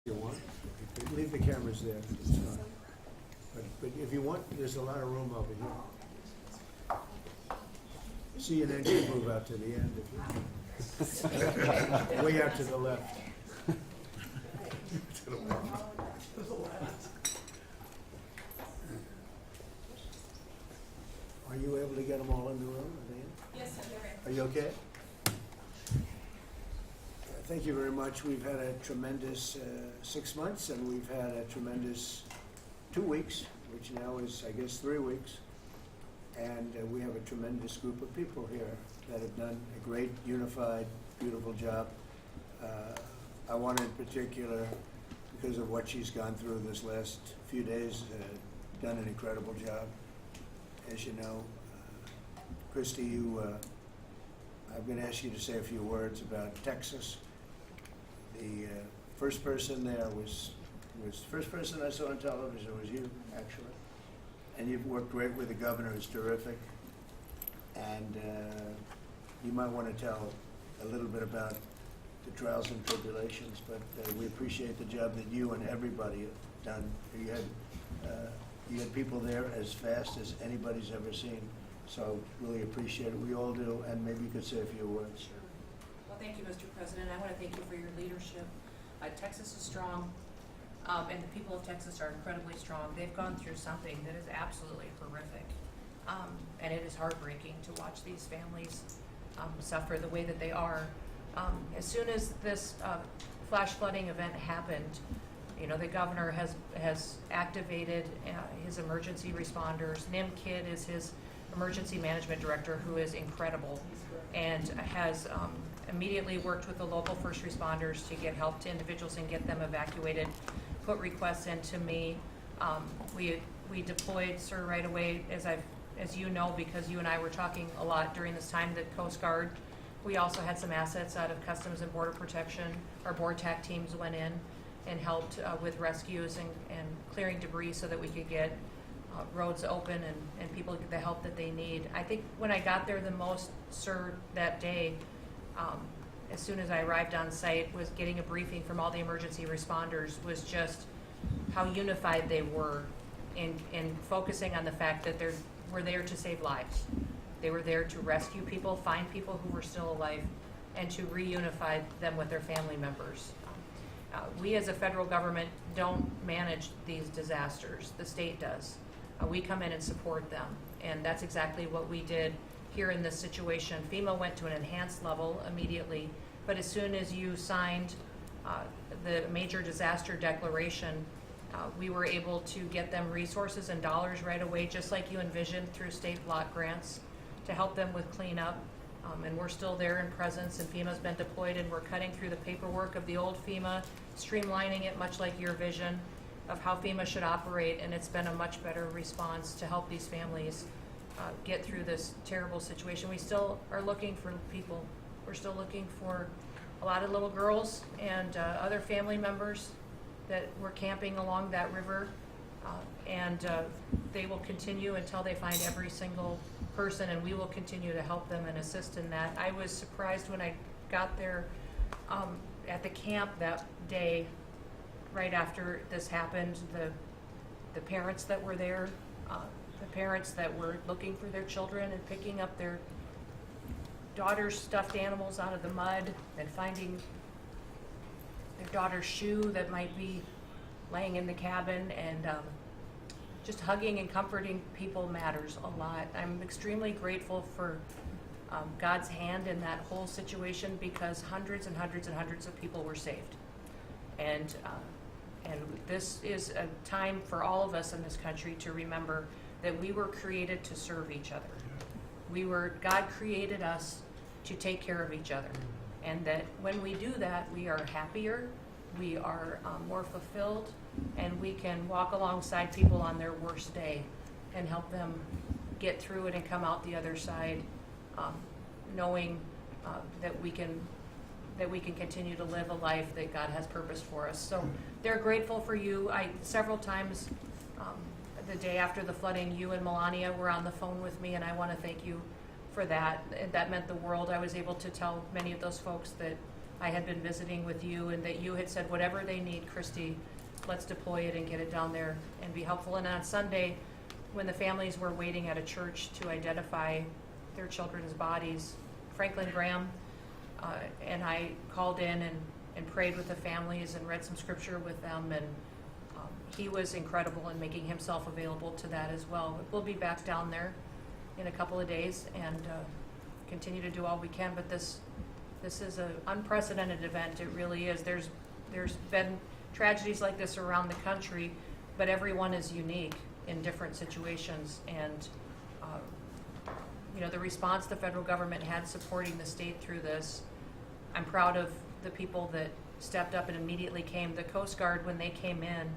You want? Leave the cameras there. It's fine. But if you want, there's a lot of room over here. See, and then you move out to the end. If you way out to the left. Are you able to get them all in the room? Are they in? Yes, sir, they're in. Are you okay? Thank you very much. We've had a tremendous 6 months, and we've had a tremendous 2 weeks, which now is, I guess, 3 weeks. And we have a tremendous group of people here that have done a great, unified, beautiful job. I want in particular, because of what she's gone through this last few days, done an incredible job. As you know, Christy, I'm going to ask you to say a few words about Texas. The first person there was the first person I saw on television was you, actually. And you've worked great with the governor, who's terrific. And you might want to tell a little bit about the trials and tribulations, but we appreciate the job that you and everybody have done. You had people there as fast as anybody's ever seen, so really appreciate it. We all do, and maybe you could say a few words. Sure. Well, thank you, Mr. President. I want to thank you for your leadership. Texas is strong, and the people of Texas are incredibly strong. They've gone through something that is absolutely horrific, and it is heartbreaking to watch these families suffer the way that they are. As soon as this flash flooding event happened, you know, the governor has activated his emergency responders. Nim Kidd is his emergency management director, who is incredible, and has immediately worked with the local first responders to get help to individuals and get them evacuated, put requests into me. We deployed, sir, right away, as you know, because you and I were talking a lot during this time, the Coast Guard. We also had some assets out of Customs and Border Protection. Our board TAC teams went in and helped with rescues and clearing debris so that we could get roads open and people get the help that they need. I think when I got there the most, sir, that day, as soon as I arrived on site, was getting a briefing from all the emergency responders, was just how unified they were in focusing on the fact that we're there to save lives. They were there to rescue people, find people who were still alive, and to reunify them with their family members. We as a federal government don't manage these disasters. The state does. We come in and support them, and that's exactly what we did here in this situation. FEMA went to an enhanced level immediately, but as soon as you signed the major disaster declaration, we were able to get them resources and dollars right away, just like you envisioned, through state block grants to help them with cleanup. And we're still there in presence, and FEMA's been deployed, and we're cutting through the paperwork of the old FEMA, streamlining it much like your vision of how FEMA should operate, and it's been a much better response to help these families get through this terrible situation. We still are looking for people. We're still looking for a lot of little girls and other family members that were camping along that river, and they will continue until they find every single person, and we will continue to help them and assist in that. I was surprised when I got there at the camp that day, right after this happened, the parents that were there, the parents that were looking for their children and picking up their daughter's stuffed animals out of the mud and finding their daughter's shoe that might be laying in the cabin, and just hugging and comforting people matters a lot. I'm extremely grateful for God's hand in that whole situation, because hundreds and hundreds and hundreds of people were saved. And this is a time for all of us in this country to remember that we were created to serve each other. God created us to take care of each other. And that when we do that, we are happier, we are more fulfilled, and we can walk alongside people on their worst day and help them get through it and come out the other side, knowing that we can continue to live a life that God has purposed for us. So they're grateful for you. Several times the day after the flooding, you and Melania were on the phone with me, and I want to thank you for that. That meant the world. I was able to tell many of those folks that I had been visiting with you and that you had said, whatever they need, Christy, let's deploy it and get it down there and be helpful. And on Sunday, when the families were waiting at a church to identify their children's bodies, Franklin Graham and I called in and prayed with the families and read some scripture with them, and he was incredible in making himself available to that as well. We'll be back down there in a couple of days and continue to do all we can, but this is an unprecedented event. It really is. There's been tragedies like this around the country, but everyone is unique in different situations, and the response the federal government had supporting the state through this, I'm proud of the people that stepped up and immediately came. The Coast Guard, when they came in,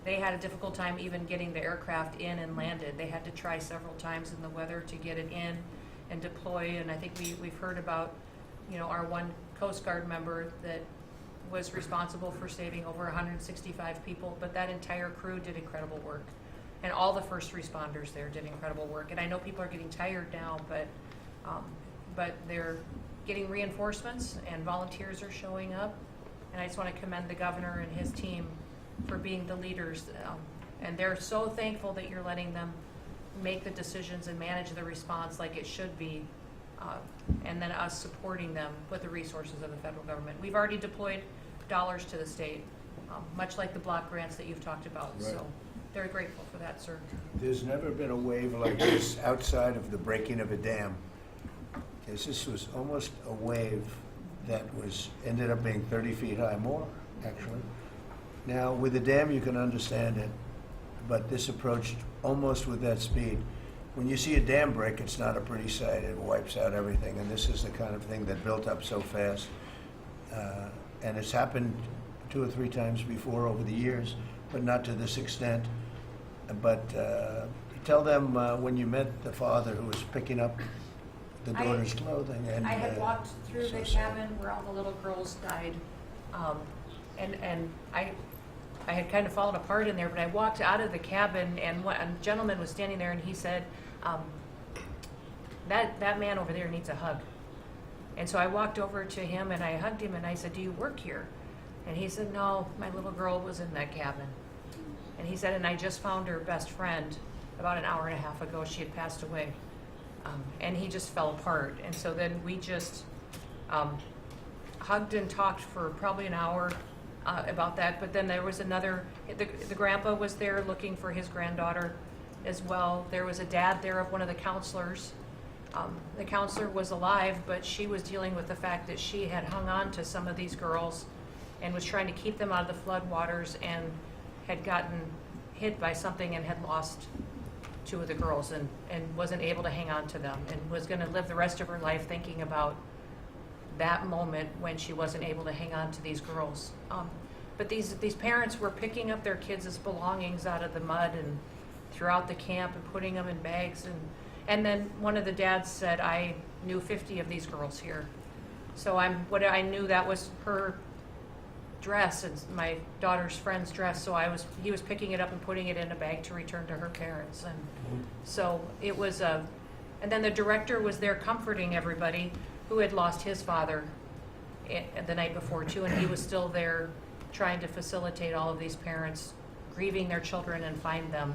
they had a difficult time even getting the aircraft in and landed. They had to try several times in the weather to get it in and deploy, and I think we've heard about, our one Coast Guard member that was responsible for saving over 165 people, but that entire crew did incredible work. And all the first responders there did incredible work. And I know people are getting tired now, but they're getting reinforcements and volunteers are showing up. And I just want to commend the governor and his team for being the leaders. And they're so thankful that you're letting them make the decisions and manage the response like it should be. And then us supporting them with the resources of the federal government. We've already deployed dollars to the state, much like the block grants that you've talked about. Right. So very grateful for that, sir. There's never been a wave like this outside of the breaking of a dam. This was almost a wave that ended up being 30 feet high, more actually. Now with the dam you can understand it, but this approached almost with that speed. When you see a dam break, it's not a pretty sight. It wipes out everything, and this is the kind of thing that built up so fast. And it's happened 2 or 3 times before over the years, but not to this extent. But tell them when you met the father who was picking up the daughter's clothing. And I had walked through so the sad. cabin where all the little girls died, and I had kind of fallen apart in there, but I walked out of the cabin, and a gentleman was standing there, and he said, that man over there needs a hug. And so I walked over to him, and I hugged him, and I said, do you work here? And he said, no, my little girl was in that cabin. And he said, and I just found her best friend about an hour and a half ago. She had passed away. And he just fell apart. And so then we just hugged and talked for probably an hour about that. But then there was the grandpa was there looking for his granddaughter as well. There was a dad there of one of the counselors. The counselor was alive, but she was dealing with the fact that she had hung on to some of these girls and was trying to keep them out of the floodwaters, and had gotten hit by something and had lost 2 of the girls and wasn't able to hang on to them, and was going to live the rest of her life thinking about that moment when she wasn't able to hang on to these girls. But these parents were picking up their kids' belongings out of the mud and throughout the camp and putting them in bags. And then one of the dads said, I knew 50 of these girls here. So I knew that was her dress and my daughter's friend's dress. So he was picking it up and putting it in a bag to return to her parents. And so it was and then the director was there comforting everybody who had lost his father the night before too, and he was still there trying to facilitate all of these parents grieving their children and find them.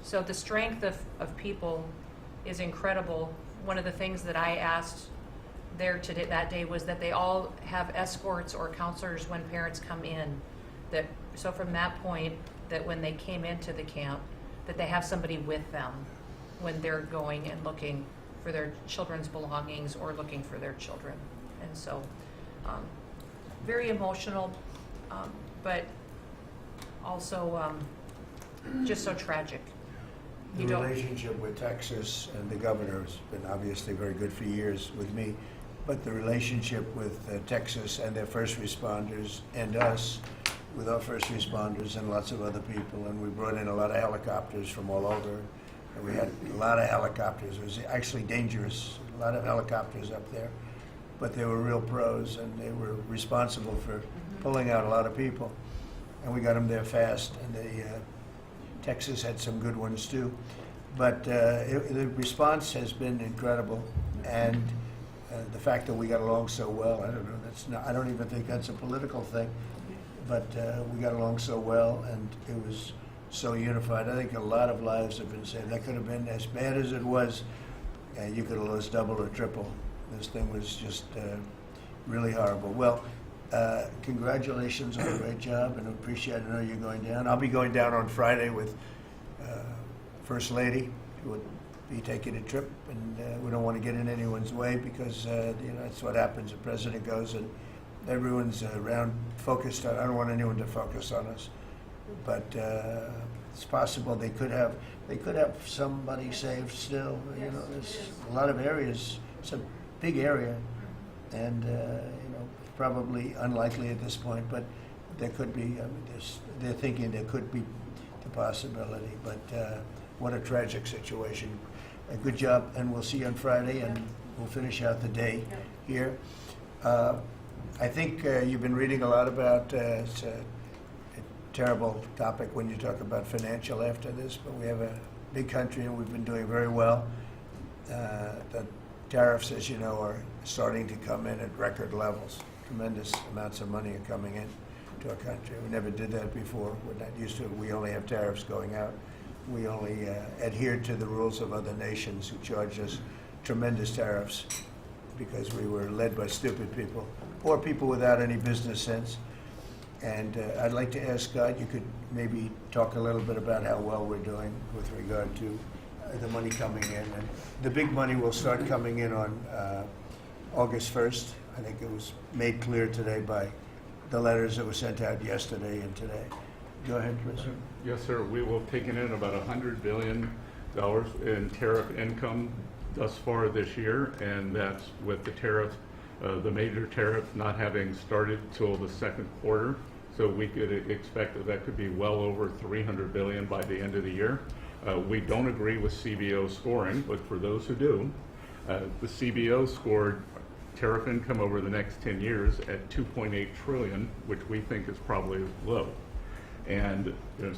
So the strength of people is incredible. One of the things that I asked there today, that day, was that they all have escorts or counselors when parents come in. So from that point, that when they came into the camp, that they have somebody with them when they're going and looking for their children's belongings or looking for their children. And so very emotional, but also just so tragic. The relationship with Texas and the governor has been obviously very good for years with me, but the relationship with Texas and their first responders and us with our first responders and lots of other people, and we brought in a lot of helicopters from all over, and we had a lot of helicopters. It was actually dangerous, a lot of helicopters up there, but they were real pros, and they were responsible for pulling out a lot of people, and we got them there fast, and Texas had some good ones too. But the response has been incredible, and The fact that we got along so well, I don't know, that's not, I don't even think that's a political thing, but we got along so well, and it was so unified. I think a lot of lives have been saved. That could have been as bad as it was, you could have lost double or triple. This thing was just really horrible. Well, congratulations on a great job, and appreciate it. I know you're going down. I'll be going down on Friday with First Lady, who will be taking a trip, and we don't want to get in anyone's way because that's what happens. The president goes and everyone's around focused on. I don't want anyone to focus on us, but it's possible they could have somebody saved still. Yes, There's it is. a lot of areas. It's a big area, and probably unlikely at this point, but there could be. I mean, they're thinking there could be the possibility, but what a tragic situation. A good job, and we'll see you on Friday, and we'll finish out the day here. I think you've been reading a lot about, it's a terrible topic when you talk about financial after this, but we have a big country and we've been doing very well. The tariffs, as you know, are starting to come in at record levels. Tremendous amounts of money are coming in to our country. We never did that before. We're not used to it. We only have tariffs going out. We only adhered to the rules of other nations who charged us tremendous tariffs because we were led by stupid people or people without any business sense. And I'd like to ask Scott, you could maybe talk a little bit about how well we're doing with regard to the money coming in. And the big money will start coming in on August 1st. I think it was made clear today by the letters that were sent out yesterday and today. Go ahead, Chris. Yes, sir. We will have taken in about $100 billion in tariff income thus far this year, and that's with the tariff, the major tariff not having started till the second quarter. So we could expect that could be well over $300 billion by the end of the year. We don't agree with CBO scoring, but for those who do, the CBO scored tariff income over the next 10 years at $2.8 trillion, which we think is probably low. And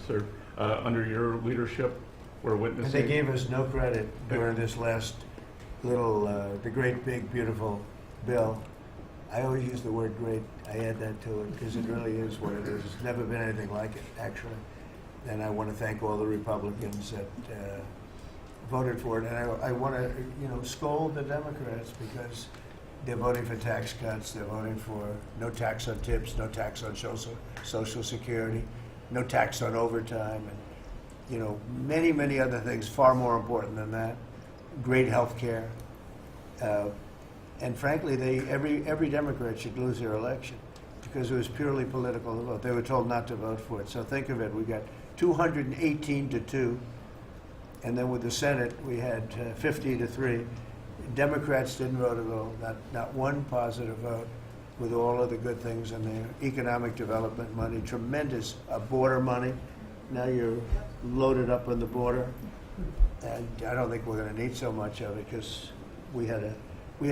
sir, under your leadership, we're witnessing. And they gave us no credit during this last little, the great, big, beautiful bill. I always use the word great. I add that to it because it really is what it is. There's never been anything like it, actually. And I want to thank all the Republicans that voted for it. And I want to, scold the Democrats because they're voting for tax cuts. They're voting for no tax on tips, no tax on Social Security, no tax on overtime, and many, many other things far more important than that. Great health care. And frankly, every Democrat should lose their election because it was purely political to vote. They were told not to vote for it. So think of it. We got 218 to 2. And then with the Senate, we had 50 to 3. Democrats didn't vote a vote, not one positive vote, with all of the good things in there. Economic development money, tremendous border money. Now you're loaded up on the border. And I don't think we're going to need so much of it because we had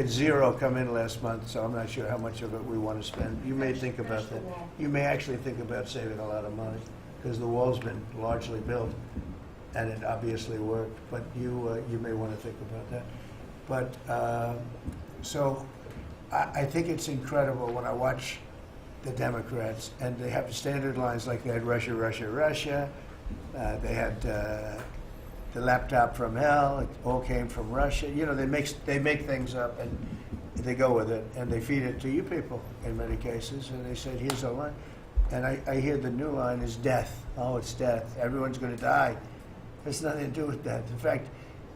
zero come in last month, so I'm not sure how much of it we want to spend. You may think about that. You may actually think about saving a lot of money because the wall's been largely built and it obviously worked, but you may want to think about that. But so I think it's incredible when I watch the Democrats and they have standard lines like they had Russia, Russia, Russia. They had the laptop from hell. It all came from Russia. They make things up and they go with it and they feed it to you people in many cases. And they said, here's a line. And I hear the new line is death. Oh, it's death. Everyone's going to die. There's nothing to do with that. In fact,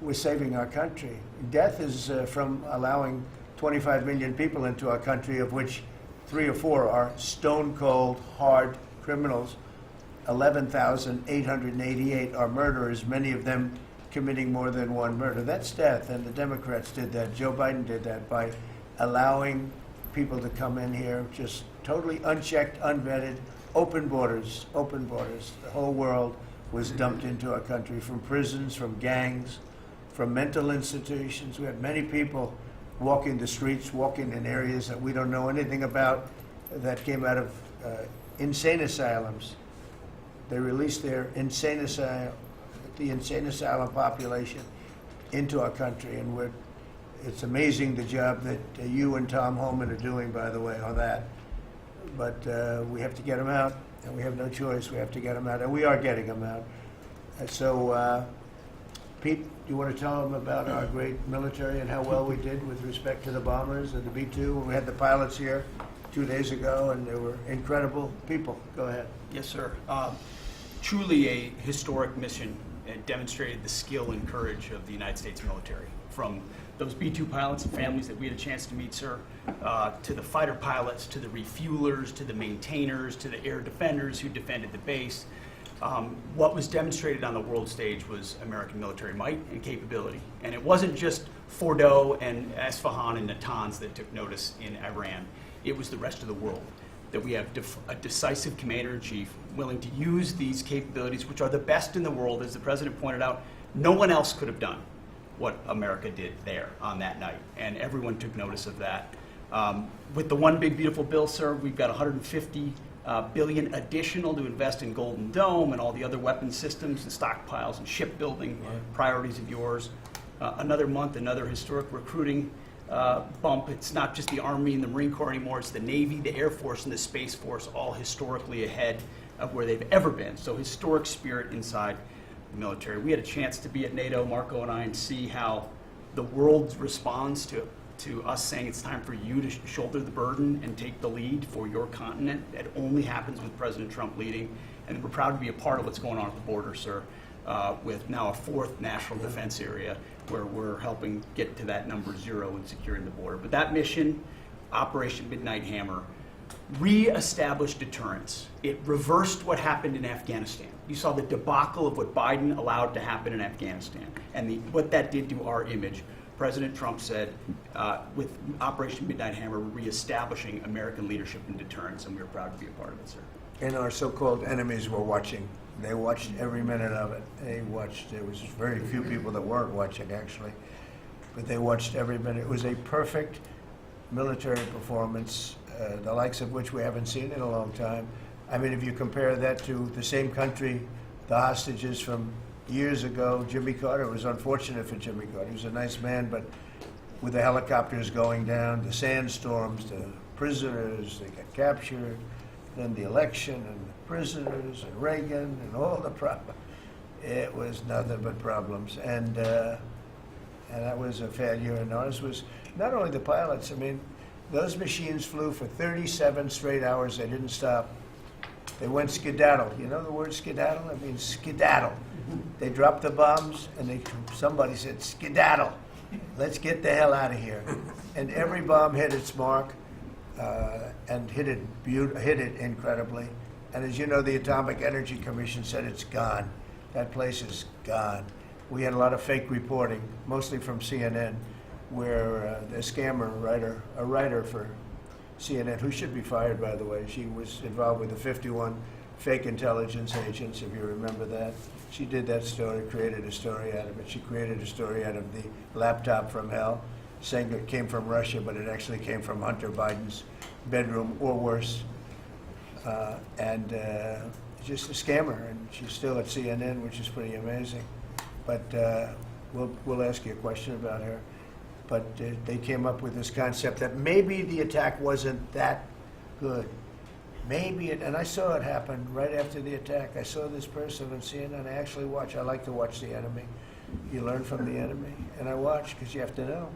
we're saving our country. Death is from allowing 25 million people into our country, of which 3 or 4 are stone cold, hard criminals. 11,888 are murderers, many of them committing more than one murder. That's death, and the Democrats did that. Joe Biden did that by allowing people to come in here just totally unchecked, unvetted, open borders, open borders. The whole world was dumped into our country from prisons, from gangs, from mental institutions. We had many people walking the streets, walking in areas that we don't know anything about that came out of insane asylums. They released their the insane asylum population into our country, and it's amazing the job that you and Tom Holman are doing, by the way, on that. But we have to get them out, and we have no choice. We have to get them out, and we are getting them out. And so, Pete, do you want to tell them about our great military and how well we did with respect to the bombers and the B-2? We had the pilots here 2 days ago, and they were incredible people. Go ahead. Yes, sir. Truly a historic mission. It demonstrated the skill and courage of the United States military. From those B-2 pilots and families that we had a chance to meet, sir, to the fighter pilots, to the refuelers, to the maintainers, to the air defenders who defended the base. What was demonstrated on the world stage was American military might and capability. And it wasn't just Fordo and Esfahan and Natanz that took notice in Iran. It was the rest of the world, that we have a decisive commander-in-chief willing to use these capabilities, which are the best in the world. As the president pointed out, no one else could have done what America did there on that night, and everyone took notice of that. With the One Big Beautiful Bill, sir, we've got $150 billion additional to invest in Golden Dome and all the other weapons systems and stockpiles and shipbuilding priorities of yours. Another month, another historic recruiting bump. It's not just the Army and the Marine Corps anymore, it's the Navy, the Air Force, and the Space Force, all historically ahead of where they've ever been. So historic spirit inside the military. We had a chance to be at NATO, Marco and I, and see how the world responds to us saying it's time for you to shoulder the burden and take the lead for your continent. It only happens with President Trump leading, and we're proud to be a part of what's going on at the border, sir, with now a 4th national defense area where we're helping get to that number 0 and securing the border. But that mission, Operation Midnight Hammer, re-established deterrence. It reversed what happened in Afghanistan. You saw the debacle of what Biden allowed to happen in Afghanistan and what that did to our image. President Trump said, with Operation Midnight Hammer, we're reestablishing American leadership and deterrence, and we're proud to be a part of it, sir. And our so-called enemies were watching. They watched every minute of it. They watched. There was very few people that weren't watching, actually, but they watched every minute. It was a perfect military performance, the likes of which we haven't seen in a long time. I mean, if you compare that to the same country, the hostages from years ago, Jimmy Carter, it was unfortunate for Jimmy Carter. He was a nice man, but with the helicopters going down, the sandstorms, the prisoners, they got captured, then the election and the prisoners and Reagan and all the problems. It was nothing but problems. And that was a failure. And ours was not only the pilots. I mean, those machines flew for 37 straight hours. They didn't stop. They went skedaddle. You know the word skedaddle? It means skedaddle. They dropped the bombs, and somebody said, skedaddle. Let's get the hell out of here. And every bomb hit its mark and hit it incredibly. And as you know, the Atomic Energy Commission said it's gone. That place is gone. We had a lot of fake reporting, mostly from CNN, where the scammer writer, a writer for CNN, who should be fired, by the way, she was involved with the 51 fake intelligence agents, if you remember that. She did that story, created a story out of it. She created a story out of the laptop from hell, saying it came from Russia, but it actually came from Hunter Biden's bedroom, or worse. Just a scammer, and she's still at CNN, which is pretty amazing. But we'll ask you a question about her. But they came up with this concept that maybe the attack wasn't that good. Maybe it, and I saw it happen right after the attack. I saw this person on CNN. I like to watch the enemy. You learn from the enemy. And I watch, because you have to know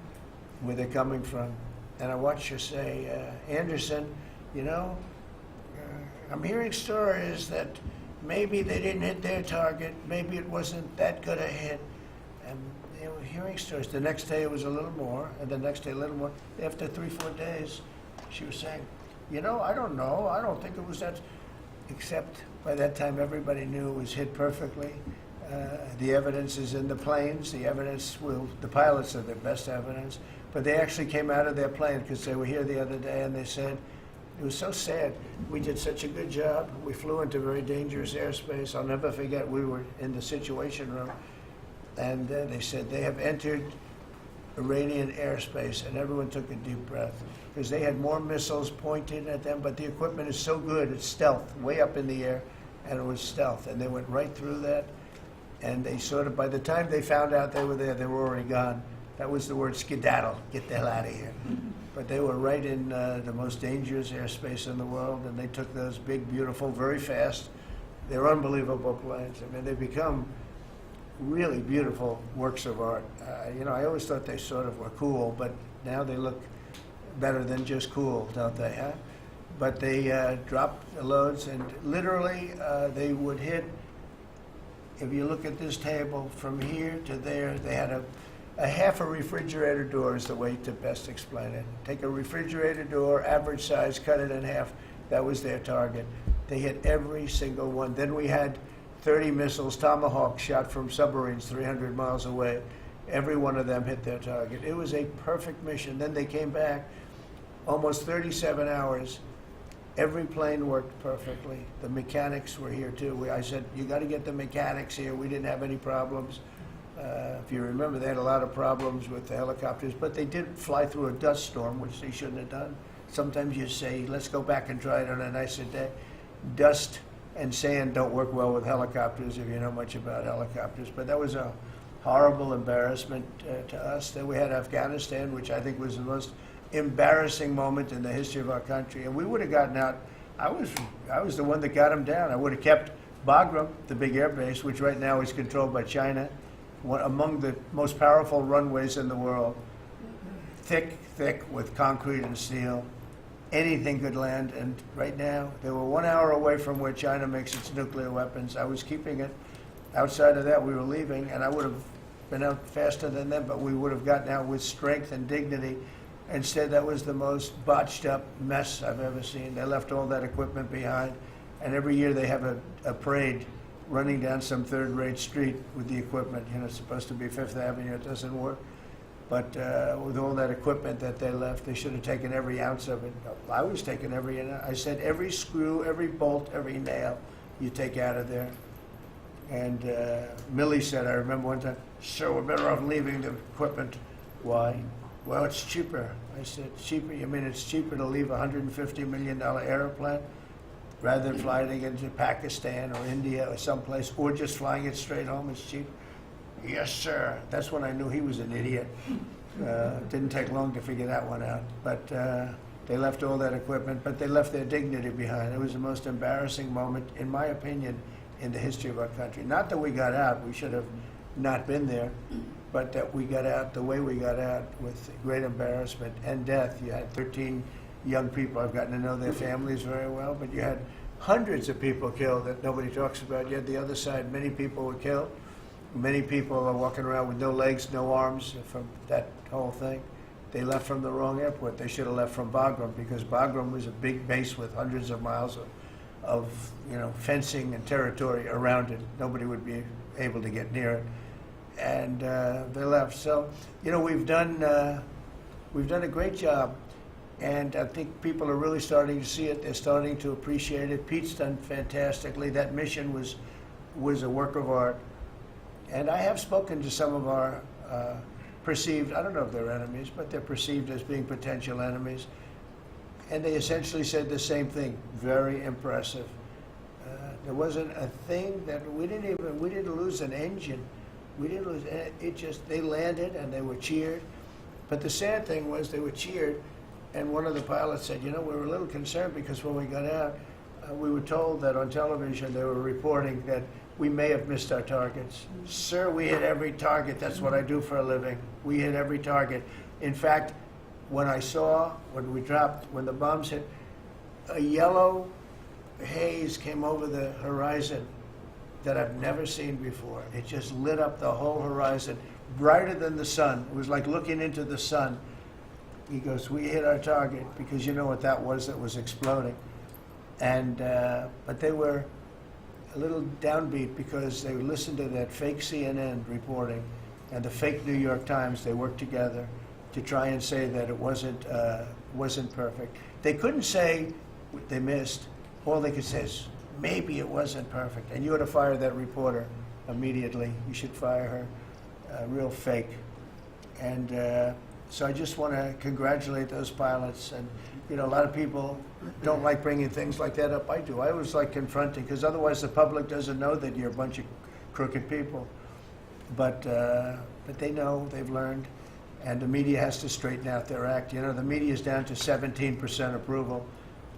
where they're coming from. And I watched her say, Anderson, you know, I'm hearing stories that maybe they didn't hit their target. Maybe it wasn't that good a hit. And they were hearing stories. The next day it was a little more, and the next day a little more. After 3-4 days, she was saying, you know, I don't know. I don't think it was that. Except by that time, everybody knew it was hit perfectly. The evidence is in the planes. The pilots are the best evidence. But they actually came out of their plane, because they were here the other day, and they said, it was so sad. We did such a good job. We flew into very dangerous airspace. I'll never forget, we were in the Situation Room, and they said they have entered Iranian airspace, and everyone took a deep breath, because they had more missiles pointed at them, but the equipment is so good, it's stealth, way up in the air, and it was stealth, and they went right through that, and they sort of, by the time they found out they were there, they were already gone. That was the word skedaddle, get the hell out of here. But they were right in the most dangerous airspace in the world, and they took those big, beautiful, very fast, they're unbelievable planes. I mean, they become really beautiful works of art. You know, I always thought they sort of were cool, but now they look better than just cool, don't they, huh? But they dropped the loads, and literally they would hit, if you look at this table, from here to there, they had a half a refrigerator door is the way to best explain it. Take a refrigerator door, average size, cut it in half. That was their target. They hit every single one. Then we had 30 missiles, Tomahawk, shot from submarines 300 miles away. Every one of them hit their target. It was a perfect mission. Then they came back, almost 37 hours. Every plane worked perfectly. The mechanics were here too. I said, you got to get the mechanics here. We didn't have any problems. If you remember, they had a lot of problems with the helicopters, but they did fly through a dust storm, which they shouldn't have done. Sometimes you say, let's go back and try it on a nicer day. Dust and sand don't work well with helicopters if you know much about helicopters, but that was a horrible embarrassment to us. Then we had Afghanistan, which I think was the most embarrassing moment in the history of our country, and we would have gotten out. I was the one that got them down. I would have kept Bagram, the big air base, which right now is controlled by China, one among the most powerful runways in the world, thick with concrete and steel. Anything could land, and right now, they were 1 hour away from where China makes its nuclear weapons. I was keeping it. Outside of that, we were leaving, and I would have been out faster than them, but we would have gotten out with strength and dignity. Instead, that was the most botched up mess I've ever seen. They left all that equipment behind, and every year they have a parade running down some third-rate street with the equipment. You know, it's supposed to be Fifth Avenue. It doesn't work. But with all that equipment that they left, they should have taken every ounce of it. I was taking every ounce. I said every screw, every bolt, every nail you take out of there. And Millie said, I remember one time, sir, we're better off leaving the equipment. Why? Well, it's cheaper. I said, cheaper? You mean it's cheaper to leave a $150 million airplane rather than flying it into Pakistan or India or someplace, or just flying it straight home? It's cheaper. Yes, sir. That's when I knew he was an idiot. Didn't take long to figure that one out. But they left all that equipment, but they left their dignity behind. It was the most embarrassing moment, in my opinion, in the history of our country. Not that we got out. We should have not been there. But that we got out the way we got out, with great embarrassment and death. You had 13 young people. I've gotten to know their families very well, but you had hundreds of people killed that nobody talks about. You had the other side, many people were killed. Many people are walking around with no legs, no arms from that whole thing. They left from the wrong airport. They should have left from Bagram, because Bagram was a big base with hundreds of miles of fencing and territory around it. Nobody would be able to get near it. And they left. So, we've done a great job, and I think people are really starting to see it. They're starting to appreciate it. Pete's done fantastically. That mission was a work of art. And I have spoken to some of our perceived, I don't know if they're enemies, but they're perceived as being potential enemies. And they essentially said the same thing. Very impressive. There wasn't a thing that we didn't lose an engine. We didn't lose it. They landed and they were cheered. But the sad thing was they were cheered, and one of the pilots said, we were a little concerned because when we got out, we were told that on television they were reporting that we may have missed our targets. Sir, we hit every target. That's what I do for a living. We hit every target. In fact, when the bombs hit, a yellow haze came over the horizon that I've never seen before. It just lit up the whole horizon, brighter than the sun. It was like looking into the sun. He goes, we hit our target, because you know what that was exploding. And but they were a little downbeat because they listened to that fake CNN reporting and the fake New York Times. They worked together to try and say that it wasn't perfect. They couldn't say they missed. All they could say is, maybe it wasn't perfect. And you ought to fire that reporter immediately. You should fire her. Real fake. And so I just want to congratulate those pilots. And, a lot of people don't like bringing things like that up. I do. I always like confronting, because otherwise the public doesn't know that you're a bunch of crooked people. But they know, they've learned. And the media has to straighten out their act. You know, the media is down to 17% approval.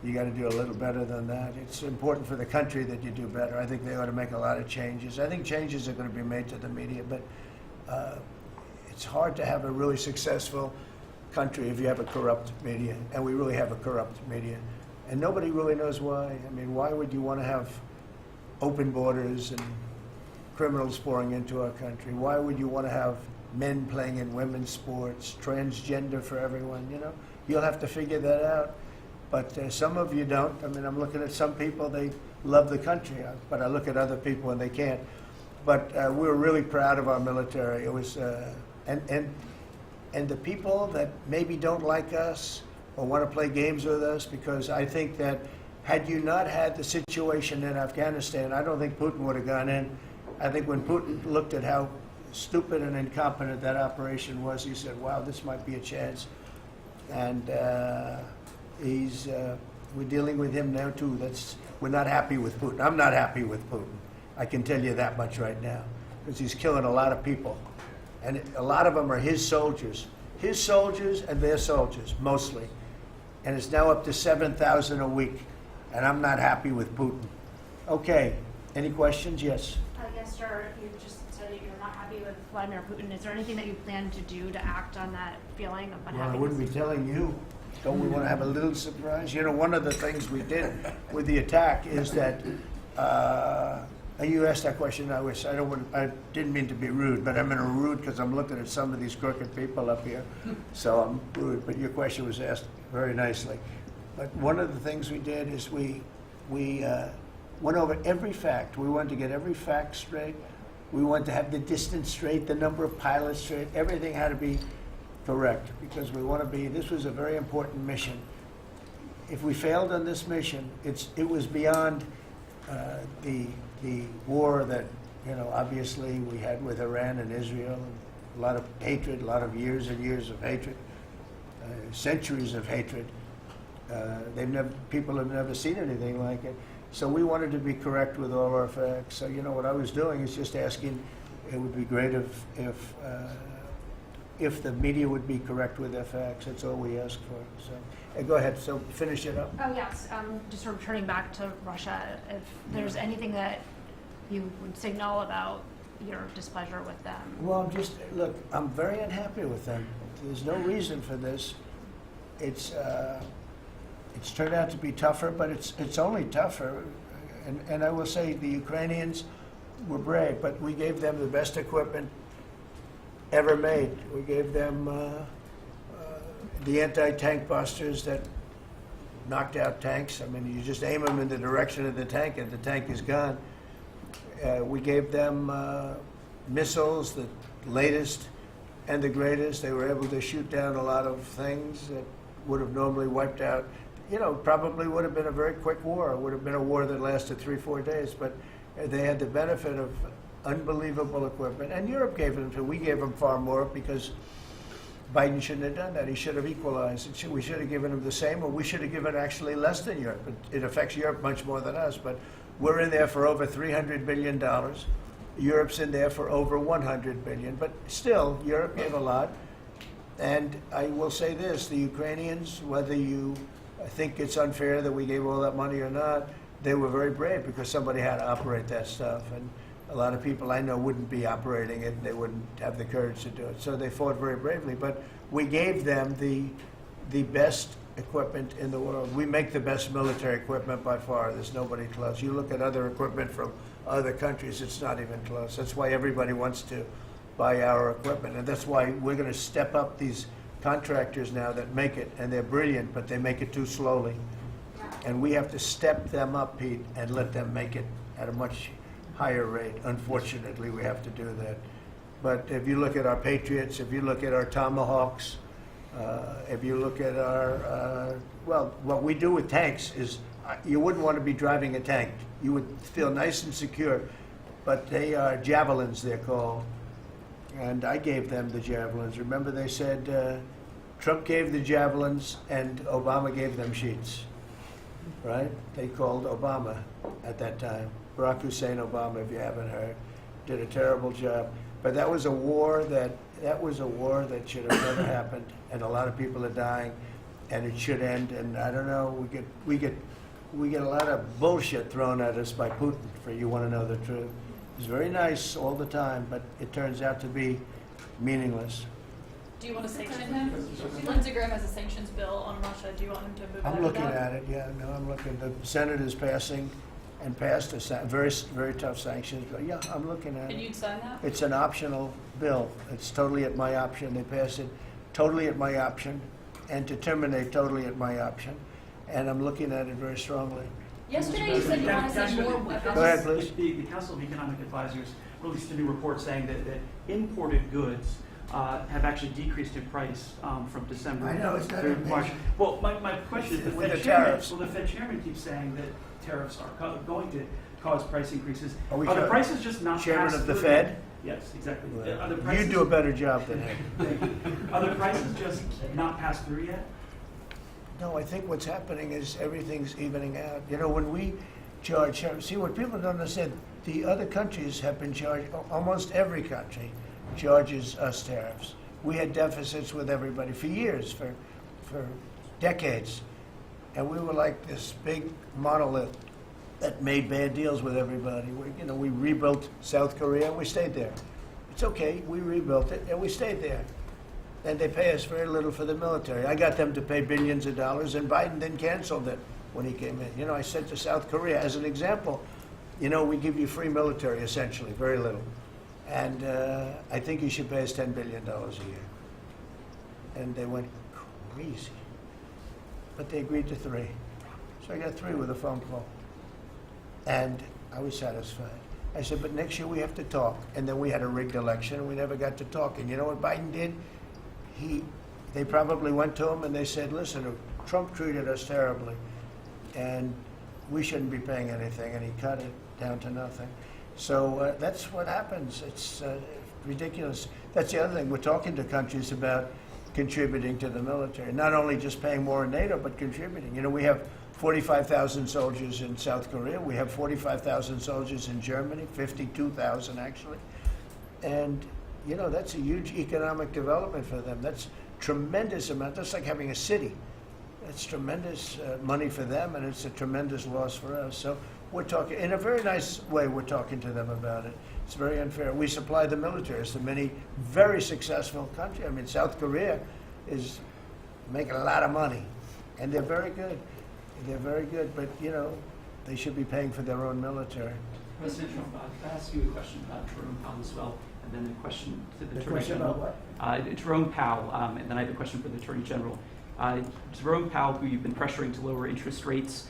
You got to do a little better than that. It's important for the country that you do better. I think they ought to make a lot of changes. I think changes are going to be made to the media, but it's hard to have a really successful country if you have a corrupt media, and we really have a corrupt media. And nobody really knows why. I mean, why would you want to have open borders and criminals pouring into our country? Why would you want to have men playing in women's sports, transgender for everyone, you know? You'll have to figure that out. But some of you don't. I mean, I'm looking at some people, they love the country, but I look at other people and they can't. But we were really proud of our military. It was, and the people that maybe don't like us or want to play games with us, because I think that had you not had the situation in Afghanistan, I don't think Putin would have gone in. I think when Putin looked at how stupid and incompetent that operation was, he said, wow, this might be a chance. And we're dealing with him now too. We're not happy with Putin. I'm not happy with Putin. I can tell you that much right now, because he's killing a lot of people. And a lot of them are his soldiers and their soldiers, mostly. And it's now up to 7,000 a week. And I'm not happy with Putin. Okay, any questions? Yes. Yes, sir. You just said that you're not happy with Vladimir Putin. Is there anything that you plan to do to act on that feeling of Well, I unhappiness? wouldn't be telling you. Don't we want to have a little surprise? You know, one of the things we did with the attack is that, and you asked that question, I didn't mean to be rude, but I'm going to rude because I'm looking at some of these crooked people up here, so I'm rude, but your question was asked very nicely. But one of the things we did is we went over every fact. We wanted to get every fact straight. We wanted to have the distance straight, the number of pilots straight. Everything had to be correct, because we want to be, this was a very important mission. If we failed on this mission, it was beyond the war that, you know, obviously we had with Iran and Israel, a lot of hatred, a lot of years and years of hatred, centuries of hatred. People have never seen anything like it. So we wanted to be correct with all our facts. So, you know, what I was doing is just asking, it would be great if the media would be correct with their facts. That's all we ask for. So, go ahead. So finish it up. Oh, yes. Just sort of turning back to Russia, if there's anything that you would signal about your displeasure with them. Well, look, I'm very unhappy with them. There's no reason for this. It's turned out to be tougher, but it's only tougher. And I will say the Ukrainians were brave, but we gave them the best equipment ever made. We gave them the anti-tank busters that knocked out tanks. I mean, you just aim them in the direction of the tank and the tank is gone. We gave them missiles, the latest and the greatest. They were able to shoot down a lot of things that would have normally wiped out. You know, probably would have been a very quick war. It would have been a war that lasted 3-4 days, but they had the benefit of unbelievable equipment. And Europe gave them to. We gave them far more because Biden shouldn't have done that. He should have equalized. We should have given them the same, or we should have given actually less than Europe. It affects Europe much more than us, but we're in there for over $300 billion. Europe's in there for over $100 billion, but still, Europe gave a lot. And I will say this, the Ukrainians, whether you think it's unfair that we gave all that money or not, they were very brave because somebody had to operate that stuff. And a lot of people I know wouldn't be operating it, they wouldn't have the courage to do it. So they fought very bravely, but we gave them the best equipment in the world. We make the best military equipment by far. There's nobody close. You look at other equipment from other countries, it's not even close. That's why everybody wants to buy our equipment, and that's why we're going to step up these contractors now that make it, and they're brilliant, but they make it too slowly. And we have to step them up, Pete, and let them make it at a much higher rate. Unfortunately, we have to do that. But if you look at our Patriots, if you look at our Tomahawks, if you look at our, well, what we do with tanks is, you wouldn't want to be driving a tank. You would feel nice and secure, but they are javelins, they're called. And I gave them the javelins. Remember they said Trump gave the javelins and Obama gave them sheets, right? They called Obama at that time. Barack Hussein Obama, if you haven't heard, did a terrible job. But that was a war that that was a war that should have never happened, and a lot of people are dying, and it should end. And I don't know, we get a lot of bullshit thrown at us by Putin. For you want to know the truth, he's very nice all the time, but it turns out to be meaningless. Do you want to sanction him? Lindsey Graham has a sanctions bill on Russia. Do you want him to move ahead I'm with looking that? at it. Yeah, no, I'm looking. The Senate is passing and passed very very tough sanctions. But yeah, I'm looking at And it. you'd sign that? It's an optional bill. It's totally at my option. They pass it totally at my option, and to terminate totally at my option. And I'm looking at it very strongly. Yesterday you said you want to see more weapons. Go ahead, please. The Council of Economic Advisors released a new report saying that imported goods have actually decreased in price from December I know, it's not through March. amazing. Well, my question is, With the tariffs. the Fed chairman keeps saying that tariffs are going to cause price increases. Are we Are the sure? prices just not Chairman passed of the through Fed? yet? Yes, exactly. Well, Are the you prices, do a better job than him. Are the prices just not passed through yet? No, I think what's happening is everything's evening out. You know, when we charge, see, what people don't understand, the other countries have been charged, almost every country charges us tariffs. We had deficits with everybody for years, for decades. And we were like this big monolith that made bad deals with everybody. We rebuilt South Korea and we stayed there. It's okay, we rebuilt it and we stayed there. And they pay us very little for the military. I got them to pay billions of dollars, and Biden then canceled it when he came in. You know, I said to South Korea, as an example, you know, we give you free military, essentially, very little. And I think you should pay us $10 billion a year. And they went crazy. But they agreed to 3. So I got 3 with a phone call. And I was satisfied. I said, but next year we have to talk. And then we had a rigged election, and we never got to talk. And you know what Biden did? They probably went to him and they said, listen, Trump treated us terribly, and we shouldn't be paying anything, and he cut it down to nothing. So that's what happens. It's ridiculous. That's the other thing. We're talking to countries about contributing to the military, not only just paying more in NATO, but contributing. You know, we have 45,000 soldiers in South Korea. We have 45,000 soldiers in Germany, 52,000 actually. And you know, that's a huge economic development for them. That's tremendous amount. That's like having a city. That's tremendous money for them, and it's a tremendous loss for us. So we're talking, in a very nice way, we're talking to them about it. It's very unfair. We supply the militaries to many very successful countries. I mean, South Korea is making a lot of money, and they're very good. They're very good, but, you know, they should be paying for their own military. President Trump, I'll ask you a question about Jerome Powell as well, and then a question to the Attorney question General. about what? Jerome Powell, and then I have a question for the Attorney General. Jerome Powell, who you've been pressuring to lower interest rates,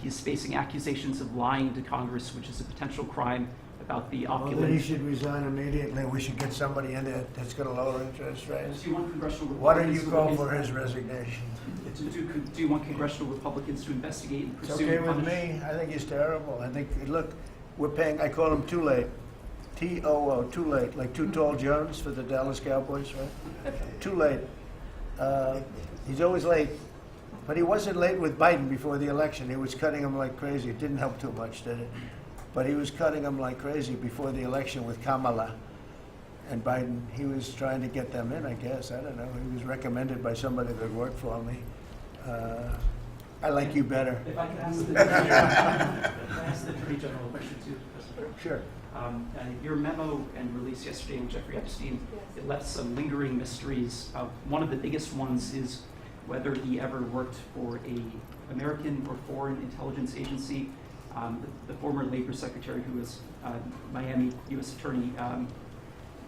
he's facing accusations of lying to Congress, which is a potential crime about the Well, then he opulent. should resign immediately. We should get somebody in there that's going to lower interest rates. Do you want congressional Why don't Republicans you to call look for into- his resignation? Do you want congressional Republicans to investigate and It's pursue okay and with punish? me. I think he's terrible. I think, look, we're paying, I call him Too Late. T-O-O, Too Late, like Too Tall Jones for the Dallas Cowboys, right? Too late. He's always late. But he wasn't late with Biden before the election. He was cutting him like crazy. It didn't help too much, did it? But he was cutting him like crazy before the election with Kamala and Biden. He was trying to get them in, I guess. I don't know. He was recommended by somebody that worked for me. I like you better. If I could ask the Attorney General a question too, President. Sure. Your memo and release yesterday on Jeffrey Epstein, it left some lingering mysteries. One of the biggest ones is whether he ever worked for a American or foreign intelligence agency. The former Labor Secretary, who was Miami U.S. Attorney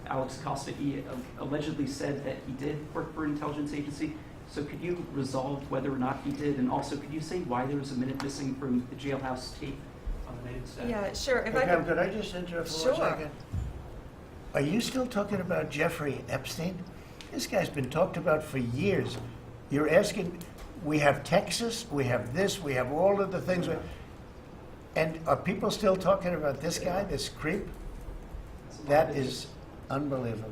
Alex Acosta, he allegedly said that he did work for an intelligence agency. So could you resolve whether or not he did, and also could you say why there was a minute missing from the jailhouse tape on the native staff? Yeah, sure. If I Okay, could, could I just interrupt for 1 Sure. second? Are you still talking about Jeffrey Epstein? This guy's been talked about for years. You're asking, we have Texas, we have this, we have all of the things. And are people still talking about this guy, this creep? That is unbelievable.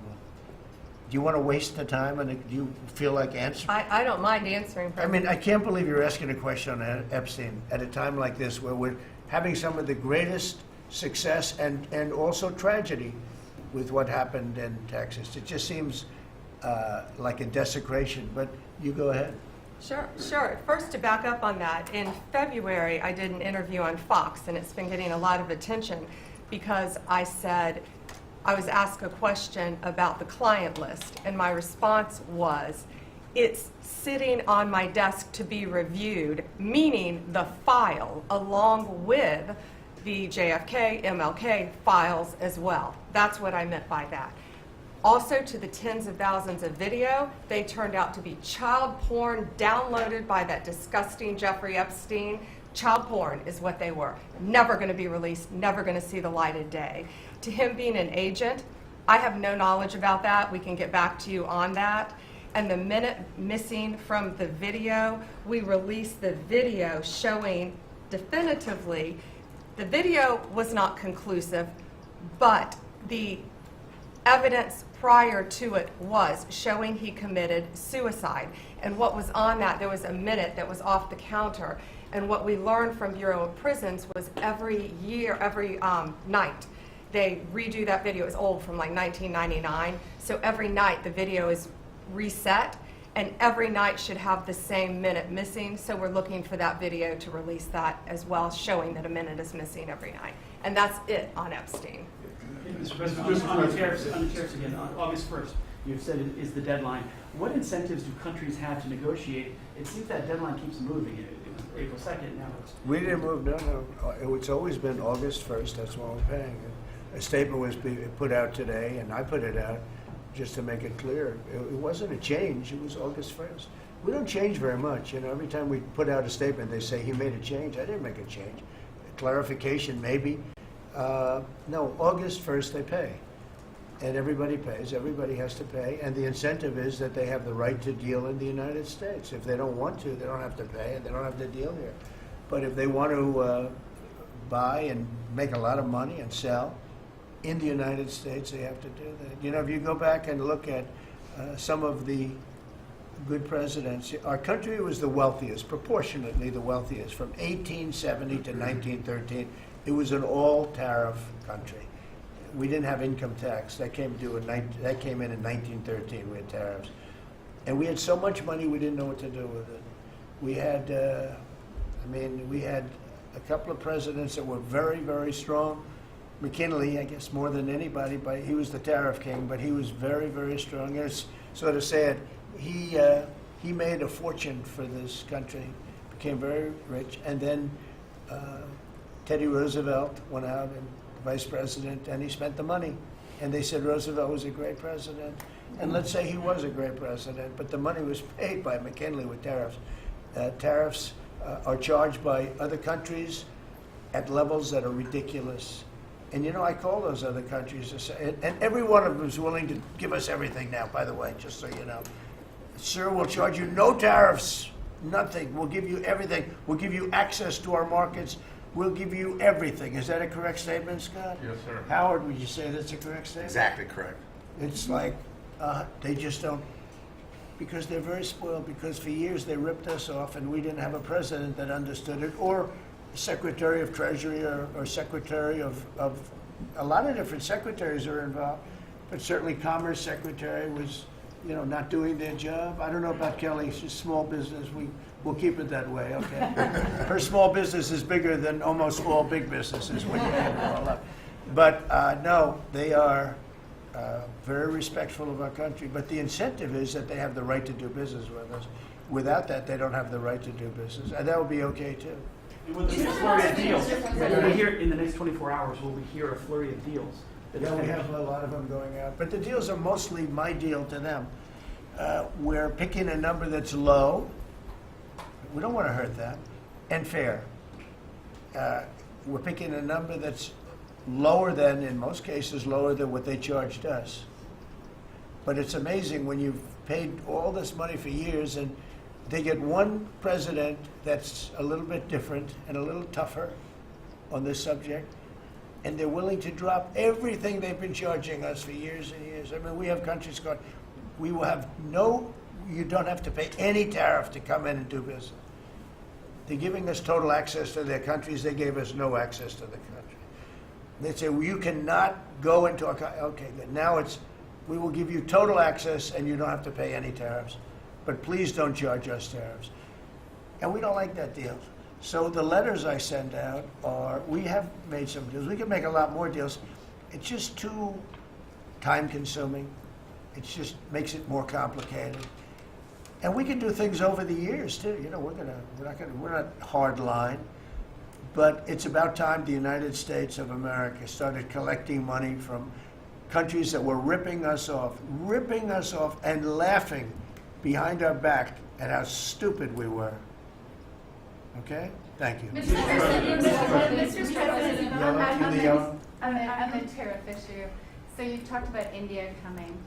Do you want to waste the time, and do you feel like answering? I don't mind answering. I mean, I can't believe you're asking a question on Epstein at a time like this, where we're having some of the greatest success and also tragedy with what happened in Texas. It just seems like a desecration, but you go ahead. Sure. First, to back up on that, in February, I did an interview on Fox, and it's been getting a lot of attention because I said, I was asked a question about the client list, and my response was, it's sitting on my desk to be reviewed, meaning the file along with the JFK, MLK files as well. That's what I meant by that. Also, to the tens of thousands of video, they turned out to be child porn downloaded by that disgusting Jeffrey Epstein. Child porn is what they were. Never going to be released, never going to see the light of day. To him being an agent, I have no knowledge about that. We can get back to you on that. And the minute missing from the video, we released the video showing definitively the video was not conclusive, but the evidence prior to it was showing he committed suicide. And what was on that, there was a minute that was off the counter. And what we learned from Bureau of Prisons was every night, they redo that video. It's old, from like 1999. So every night the video is reset, and every night should have the same minute missing. So we're looking for that video to release that as well, showing that a minute is missing every night. And that's it on Epstein. Mr. President, on the tariffs again, on August 1st, you've said it is the deadline. What incentives do countries have to negotiate? It seems that deadline keeps moving. It was April 2nd, now it's... We didn't move, no. It's always been August 1st, that's when we're paying. A statement was put out today, and I put it out just to make it clear. It wasn't a change, it was August 1st. We don't change very much. Every time we put out a statement, they say, he made a change. I didn't make a change. Clarification, maybe. No, August 1st they pay. And everybody pays, everybody has to pay, and the incentive is that they have the right to deal in the United States. If they don't want to, they don't have to pay, and they don't have to deal here. But if they want to buy and make a lot of money and sell in the United States, they have to do that. If you go back and look at some of the good presidents, our country was the wealthiest, proportionately the wealthiest, from 1870 to 1913. It was an all-tariff country. We didn't have income tax. That came in in 1913. We had tariffs. And we had so much money we didn't know what to do with it. We had, we had a couple of presidents that were very, very strong. McKinley, I guess, more than anybody, but he was the tariff king, but he was very, very strong. It's sort of sad. He made a fortune for this country, became very rich, and then Teddy Roosevelt went out and vice president, and he spent the money. And they said Roosevelt was a great president. And let's say he was a great president, but the money was paid by McKinley with tariffs. Tariffs are charged by other countries at levels that are ridiculous. And I call those other countries, and every one of them is willing to give us everything now, by the way, just so you know. Sir, we'll charge you no tariffs, nothing. We'll give you everything. We'll give you access to our markets. We'll give you everything. Is that a correct statement, Scott? Yes, sir. Howard, would you say that's a correct statement? Exactly correct. It's like they just don't, because they're very spoiled, because for years they ripped us off and we didn't have a president that understood it, or Secretary of Treasury or Secretary of a lot of different secretaries are involved, but certainly Commerce Secretary was, not doing their job. I don't know about Kelly, she's small business. We'll keep it that way, okay? Her small business is bigger than almost all big businesses when you add it all up. But no, they are very respectful of our country. But the incentive is that they have the right to do business with us. Without that, they don't have the right to do business. And that would be okay, too. And with the flurry of deals, will we hear in the next 24 hours, will we hear a flurry of deals? Yeah, we have a lot of them going out. But the deals are mostly my deal to them. We're picking a number that's low. We don't want to hurt them. And fair. We're picking a number that's lower than, in most cases, lower than what they charged us. But it's amazing when you've paid all this money for years and they get one president that's a little bit different and a little tougher on this subject, and they're willing to drop everything they've been charging us for years and years. We have countries going, we will have you don't have to pay any tariff to come in and do business. They're giving us total access to their countries. They gave us no access to the country. They'd say, well, you cannot go into our country. Okay, good. Now it's, we will give you total access and you don't have to pay any tariffs. But please don't charge us tariffs. And we don't like that deal. So the letters I send out are, we have made some deals. We can make a lot more deals. It's just too time consuming. It just makes it more complicated. And we can do things over the years too. You know, we're not hard line. But it's about time the United States of America started collecting money from countries that were ripping us off and laughing behind our back at how stupid we were. Okay? Thank you. Mr. President, Yellow, yellow. On the tariff issue, so you talked about India coming,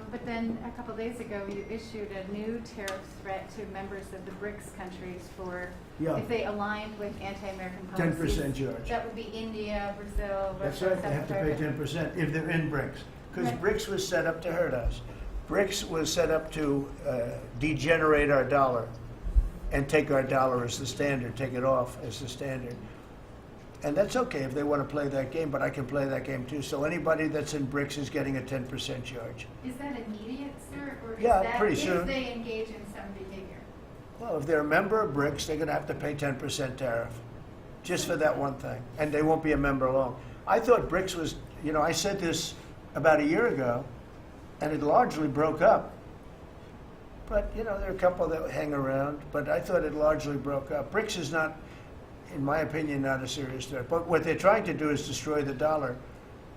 but then a couple days ago you issued a new tariff threat to members of the BRICS countries for Yeah. if they aligned with anti-American policies. 10% charge. That would be India, Brazil, That's Russia, right, they have to South pay Africa. 10% if they're in BRICS. Because Right. BRICS was set up to hurt us. BRICS was set up to degenerate our dollar and take our dollar as the standard, take it off as the standard. And that's okay if they want to play that game, but I can play that game too. So anybody that's in BRICS is getting a 10% charge. Is that immediate, sir, or is Yeah, that pretty if soon. they engage in some behavior? Well, if they're a member of BRICS, they're going to have to pay 10% tariff, just for that one thing, and they won't be a member long. I thought BRICS was, you know, I said this about a year ago, and it largely broke up. But, you know, there are a couple that hang around, but I thought it largely broke up. BRICS is not, in my opinion, not a serious threat. But what they're trying to do is destroy the dollar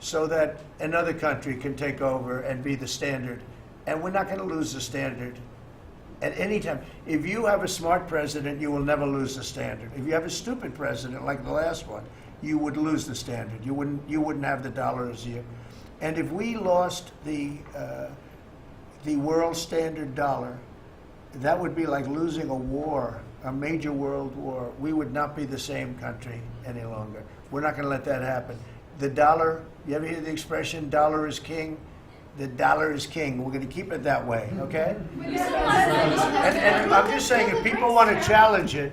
so that another country can take over and be the standard. And we're not going to lose the standard at any time. If you have a smart president, you will never lose the standard. If you have a stupid president like the last one, you would lose the standard. You wouldn't have the dollar as you. And if we lost the world standard dollar, that would be like losing a war, a major world war. We would not be the same country any longer. We're not going to let that happen. The dollar, you ever hear the expression, dollar is king? The dollar is king. We're going to keep it that way, okay? And I'm just saying, if people want to challenge it,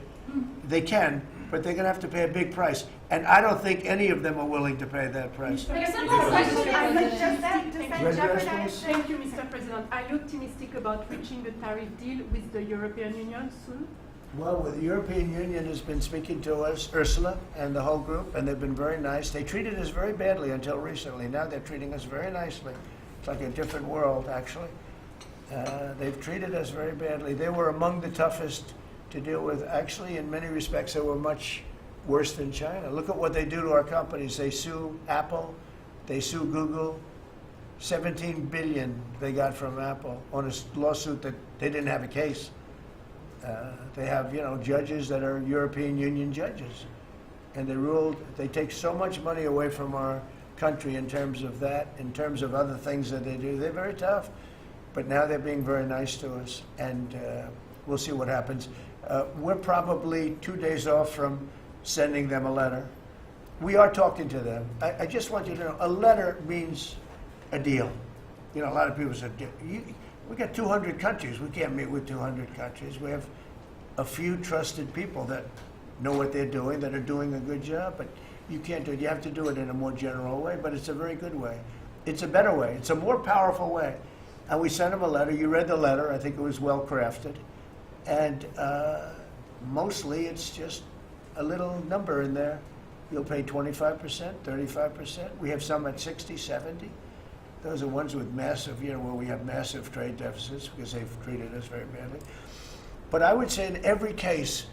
they can, but they're going to have to pay a big price. And I don't think any of them are willing to pay that price. I guess one more question. Does that Red dress, jeopardize? please. Thank you, Mr. President. Are you optimistic about reaching a tariff deal with the European Union soon? Well, the European Union has been speaking to us, Ursula and the whole group, and they've been very nice. They treated us very badly until recently. Now they're treating us very nicely. It's like a different world, actually. They've treated us very badly. They were among the toughest to deal with. Actually, in many respects, they were much worse than China. Look at what they do to our companies. They sue Apple. They sue Google. $17 billion they got from Apple on a lawsuit that they didn't have a case. They have, you know, judges that are European Union judges. And they ruled, they take so much money away from our country in terms of that, in terms of other things that they do. They're very tough. But now they're being very nice to us, and we'll see what happens. We're probably 2 days off from sending them a letter. We are talking to them. I just want you to know, a letter means a deal. You know, a lot of people said, we got 200 countries. We can't meet with 200 countries. We have a few trusted people that know what they're doing, that are doing a good job, but you can't do it. You have to do it in a more general way, but it's a very good way. It's a better way. It's a more powerful way. And we sent them a letter. You read the letter. I think it was well crafted. And mostly it's just a little number in there. You'll pay 25%, 35%. We have some at 60, 70. Those are ones with massive, you know, where we have massive trade deficits because they've treated us very badly. But I would say in every case,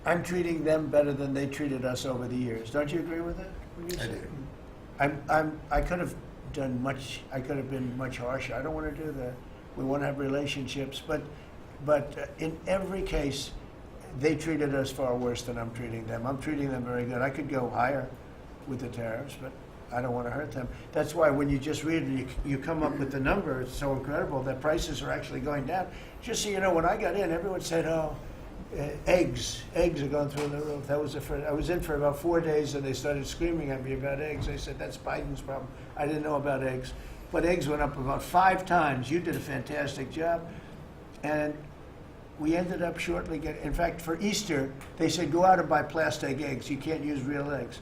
I'm treating them better than they treated us over the years. Don't you agree with that? I do. I could have done much. I could have been much harsher. I don't want to do that. We want to have relationships, but in every case, they treated us far worse than I'm treating them. I'm treating them very good. I could go higher with the tariffs, but I don't want to hurt them. That's why when you just read it, you come up with the number. It's so incredible that prices are actually going down. Just so you know, when I got in, everyone said, "Oh, eggs are going through the roof." That was the first. I was in for about 4 days, and they started screaming at me about eggs. I said, "That's Biden's problem." I didn't know about eggs, but eggs went up about 5 times. You did a fantastic job, and we ended up shortly getting. In fact, for Easter, they said, "Go out and buy plastic eggs. You can't use real eggs."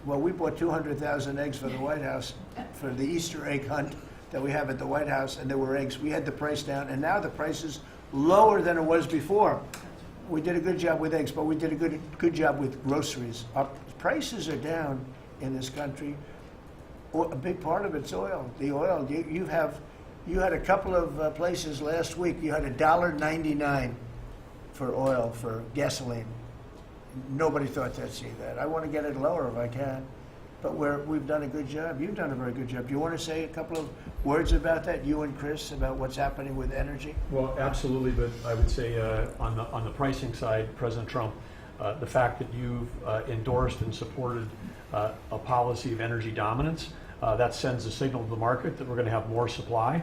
Well, we bought 200,000 eggs for the White House, for the Easter egg hunt that we have at the White House, and there were eggs. We had the price down, and now the price is lower than it was before. We did a good job with eggs, but we did a good job with groceries. Our prices are down in this country. A big part of it's oil. The oil, you had a couple of places last week, you had $1.99 for oil, for gasoline. Nobody thought they'd see that. I want to get it lower if I can, but we've done a good job. You've done a very good job. Do you want to say a couple of words about that, you and Chris, about what's happening with energy? Well, absolutely, but I would say on the pricing side, President Trump, the fact that you've endorsed and supported a policy of energy dominance, that sends a signal to the market that we're going to have more supply.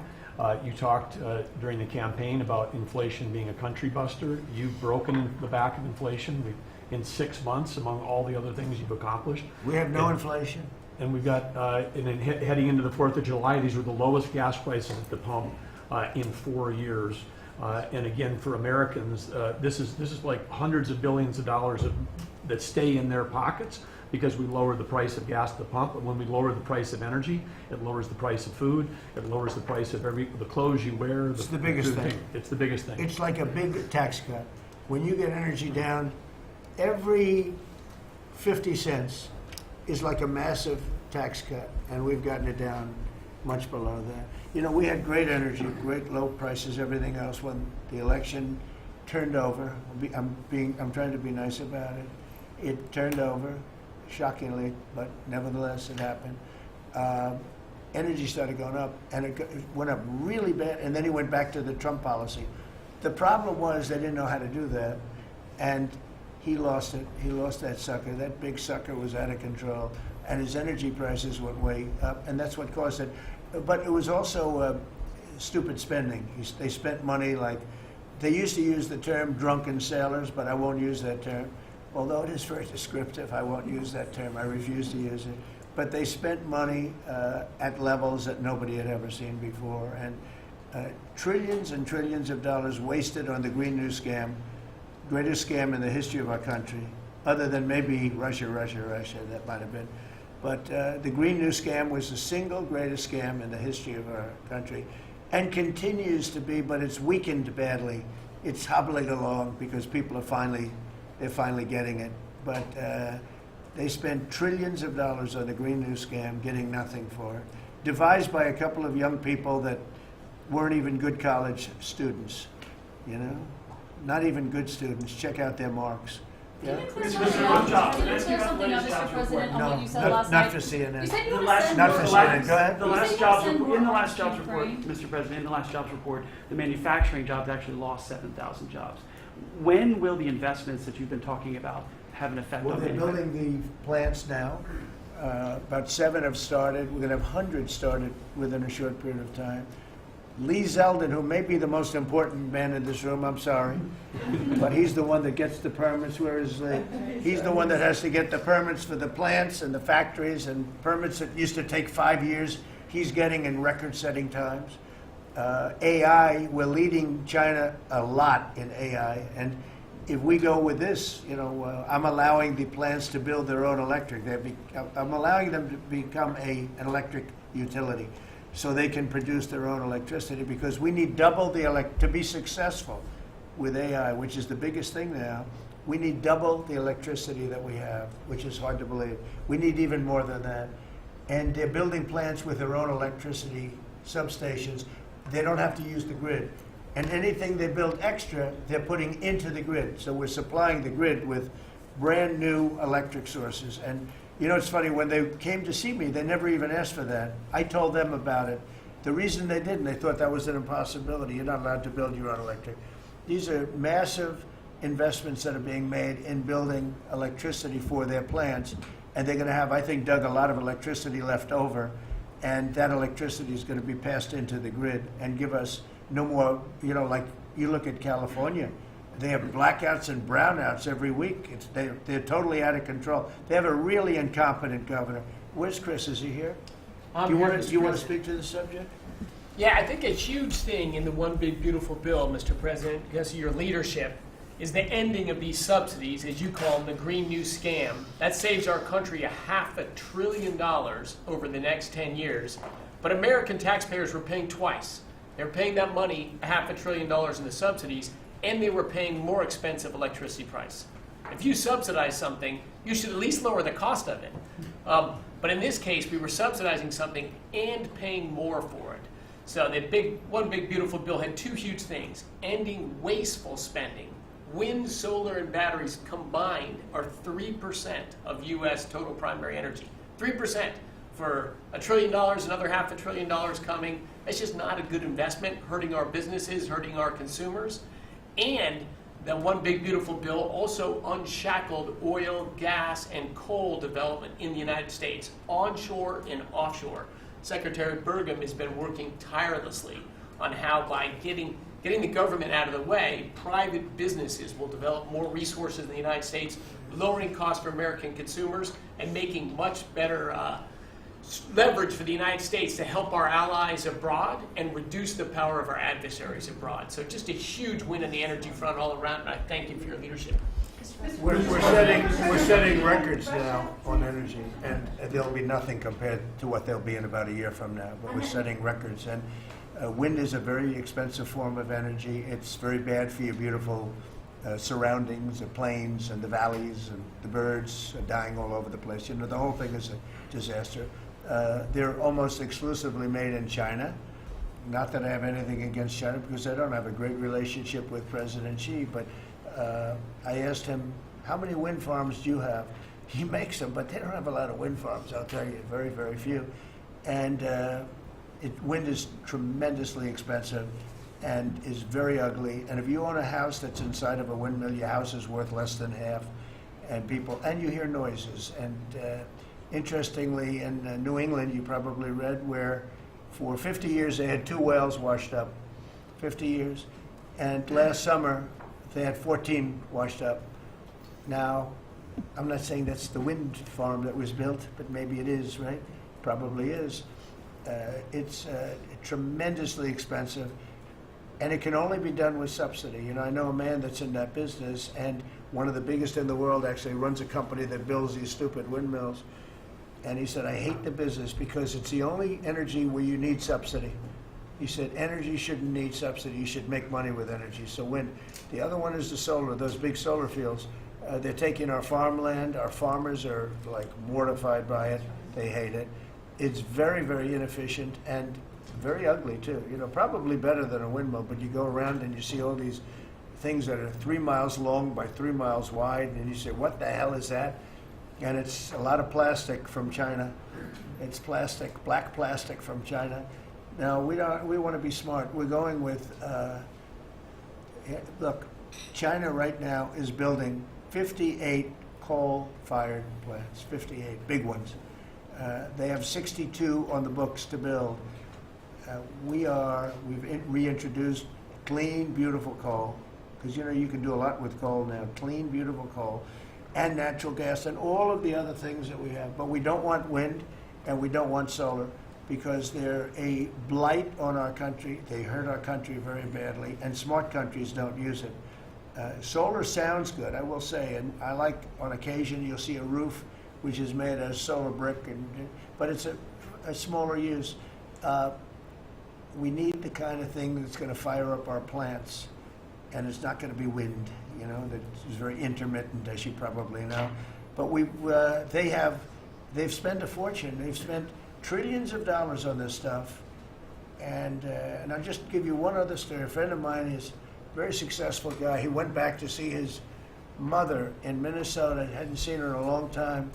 You talked during the campaign about inflation being a country buster. You've broken the back of inflation in 6 months, among all the other things you've accomplished. We have no inflation. And we've got, and then heading into the 4th of July, these were the lowest gas prices at the pump in 4 years. And again, for Americans, this is like hundreds of billions of dollars that stay in their pockets because we lower the price of gas at the pump. And when we lower the price of energy, it lowers the price of food, it lowers the price of the clothes you wear. It's the biggest thing. It's the biggest thing. It's like a big tax cut. When you get energy down, every 50 cents is like a massive tax cut, and we've gotten it down much below that. You know, we had great energy, great low prices, everything else. When the election turned over, I'm trying to be nice about it. It turned over, shockingly, but nevertheless it happened. Energy started going up, and it went up really bad, and then he went back to the Trump policy. The problem was they didn't know how to do that, and he lost it. He lost that sucker. That big sucker was out of control, and his energy prices went way up, and that's what caused it. But it was also stupid spending. They spent money like, they used to use the term drunken sailors, but I won't use that term. Although it is very descriptive, I won't use that term. I refuse to use it. But they spent money at levels that nobody had ever seen before, and trillions and trillions of dollars wasted on the Green New Scam. Greatest scam in the history of our country, other than maybe Russia, that might have been. But the Green New Scam was the single greatest scam in the history of our country, and continues to be, but it's weakened badly. It's hobbling along because people are they're finally getting it. But they spent trillions of dollars on the Green New Scam, getting nothing for it. Devised by a couple of young people that weren't even good college students, you know? Not even good students. Check out their marks. Can you clear something up, Mr. President, on what you said last night? Not for CNN. You said you The were last- send Not for more- CNN. Go ahead. The You last said you jobs send report, more in the last money to jobs report, Ukraine. Mr. President, in the last jobs report, the manufacturing jobs actually lost 7,000 jobs. When will the investments that you've been talking about have an effect Well, on they're manufacturing? building the plants now. About 7 have started. We're going to have hundreds started within a short period of time. Lee Zeldin, who may be the most important man in this room, I'm sorry, but he's the one that gets the permits, whereas he's the one that has to get the permits for the plants and the factories, and permits that used to take 5 years, he's getting in record-setting times. AI, we're leading China a lot in AI, and if we go with this, you know, I'm allowing the plants to build their own electric. I'm allowing them to become an electric utility, so they can produce their own electricity, because we need double to be successful with AI, which is the biggest thing now. We need double the electricity that we have, which is hard to believe. We need even more than that. And they're building plants with their own electricity substations. They don't have to use the grid. And anything they build extra, they're putting into the grid. So we're supplying the grid with brand new electric sources. And you know, it's funny, when they came to see me, they never even asked for that. I told them about it. The reason they didn't, they thought that was an impossibility. You're not allowed to build your own electric. These are massive investments that are being made in building electricity for their plants. And they're going to have, I think, Doug, a lot of electricity left over. And that electricity is going to be passed into the grid and give us no more, you know, like you look at California. They have blackouts and brownouts every week. They're totally out of control. They have a really incompetent governor. Where's Chris? Is he here? Do you want to speak to the subject? Yeah, I think a huge thing in the One Big Beautiful Bill, Mr. President, because of your leadership, is the ending of these subsidies, as you call them, the Green New Scam. That saves our country $500 billion over the next 10 years. But American taxpayers were paying twice. They were paying that money, $500 billion in the subsidies, and they were paying more expensive electricity price. If you subsidize something, you should at least lower the cost of it. But in this case, we were subsidizing something and paying more for it. So the one big beautiful bill had two huge things: ending wasteful spending. Wind, solar, and batteries combined are 3% of U.S. total primary energy. 3% for $1 trillion, another $500 billion coming. That's just not a good investment, hurting our businesses, hurting our consumers. And the one big beautiful bill also unshackled oil, gas, and coal development in the United States, onshore and offshore. Secretary Burgum has been working tirelessly on how, by getting the government out of the way, private businesses will develop more resources in the United States, lowering costs for American consumers and making much better leverage for the United States to help our allies abroad and reduce the power of our adversaries abroad. So just a huge win on the energy front all around, and I thank you for your leadership. We're setting records now on energy, and there'll be nothing compared to what they'll be in about a year from now, but we're setting records. And wind is a very expensive form of energy. It's very bad for your beautiful surroundings, the plains and the valleys, and the birds are dying all over the place. You know, the whole thing is a disaster. They're almost exclusively made in China. Not that I have anything against China, because I don't have a great relationship with President Xi, but I asked him, how many wind farms do you have? He makes them, but they don't have a lot of wind farms, I'll tell you, very, very few. And wind is tremendously expensive and is very ugly. And if you own a house that's inside of a windmill, your house is worth less than half. And you hear noises. And interestingly, in New England, you probably read, where for 50 years they had 2 wells washed up, 50 years. And last summer, they had 14 washed up. Now, I'm not saying that's the wind farm that was built, but maybe it is, right? Probably is. It's tremendously expensive, and it can only be done with subsidy. You know, I know a man that's in that business, and one of the biggest in the world actually runs a company that builds these stupid windmills. And he said, I hate the business because it's the only energy where you need subsidy. He said, energy shouldn't need subsidy. You should make money with energy. So wind. The other one is the solar, those big solar fields. They're taking our farmland. Our farmers are like mortified by it. They hate it. It's very, very inefficient and very ugly too. You know, probably better than a windmill, but you go around and you see all these things that are 3 miles long by 3 miles wide, and you say, what the hell is that? And it's a lot of plastic from China. It's plastic, black plastic from China. Now, we want to be smart. We're going with, look, China right now is building 58 coal-fired plants, 58 big ones. They have 62 on the books to build. We've reintroduced clean, beautiful coal, because you know you can do a lot with coal now. Clean, beautiful coal, and natural gas, and all of the other things that we have. But we don't want wind, and we don't want solar, because they're a blight on our country. They hurt our country very badly, and smart countries don't use it. Solar sounds good, I will say, and I like, on occasion, you'll see a roof which is made out of solar brick, but it's a smaller use. We need the kind of thing that's going to fire up our plants, and it's not going to be wind, you know, that is very intermittent, as you probably know. But they've spent a fortune. They've spent trillions of dollars on this stuff. And I'll just give you one other story. A friend of mine is a very successful guy. He went back to see his mother in Minnesota, hadn't seen her in a long time,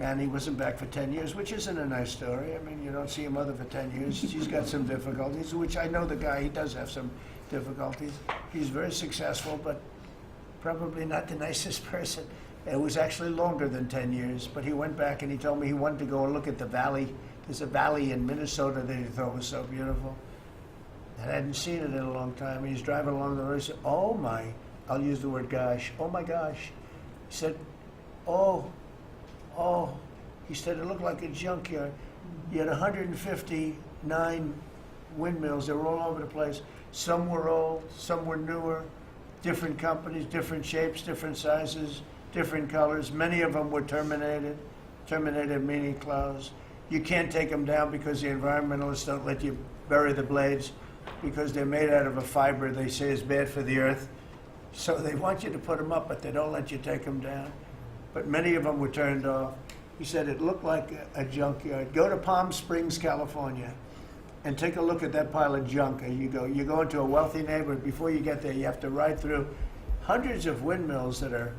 and he wasn't back for 10 years, which isn't a nice story. I mean, you don't see your mother for 10 years. She's got some difficulties, which I know the guy, he does have some difficulties. He's very successful, but probably not the nicest person. It was actually longer than 10 years, but he went back and he told me he wanted to go and look at the valley. There's a valley in Minnesota that he thought was so beautiful. And I hadn't seen it in a long time. He's driving along the road. He said, oh my, I'll use the word gosh, oh my gosh. He said, oh. He said, it looked like a junkyard. You had 159 windmills. They were all over the place. Some were old, some were newer. different companies, different shapes, different sizes, different colors. Many of them were terminated meaning closed. You can't take them down because the environmentalists don't let you bury the blades because they're made out of a fiber they say is bad for the earth. So they want you to put them up, but they don't let you take them down. But many of them were turned off. He said it looked like a junkyard. Go to Palm Springs, California, and take a look at that pile of junk. And you go into a wealthy neighborhood. Before you get there, you have to ride through hundreds of windmills that are,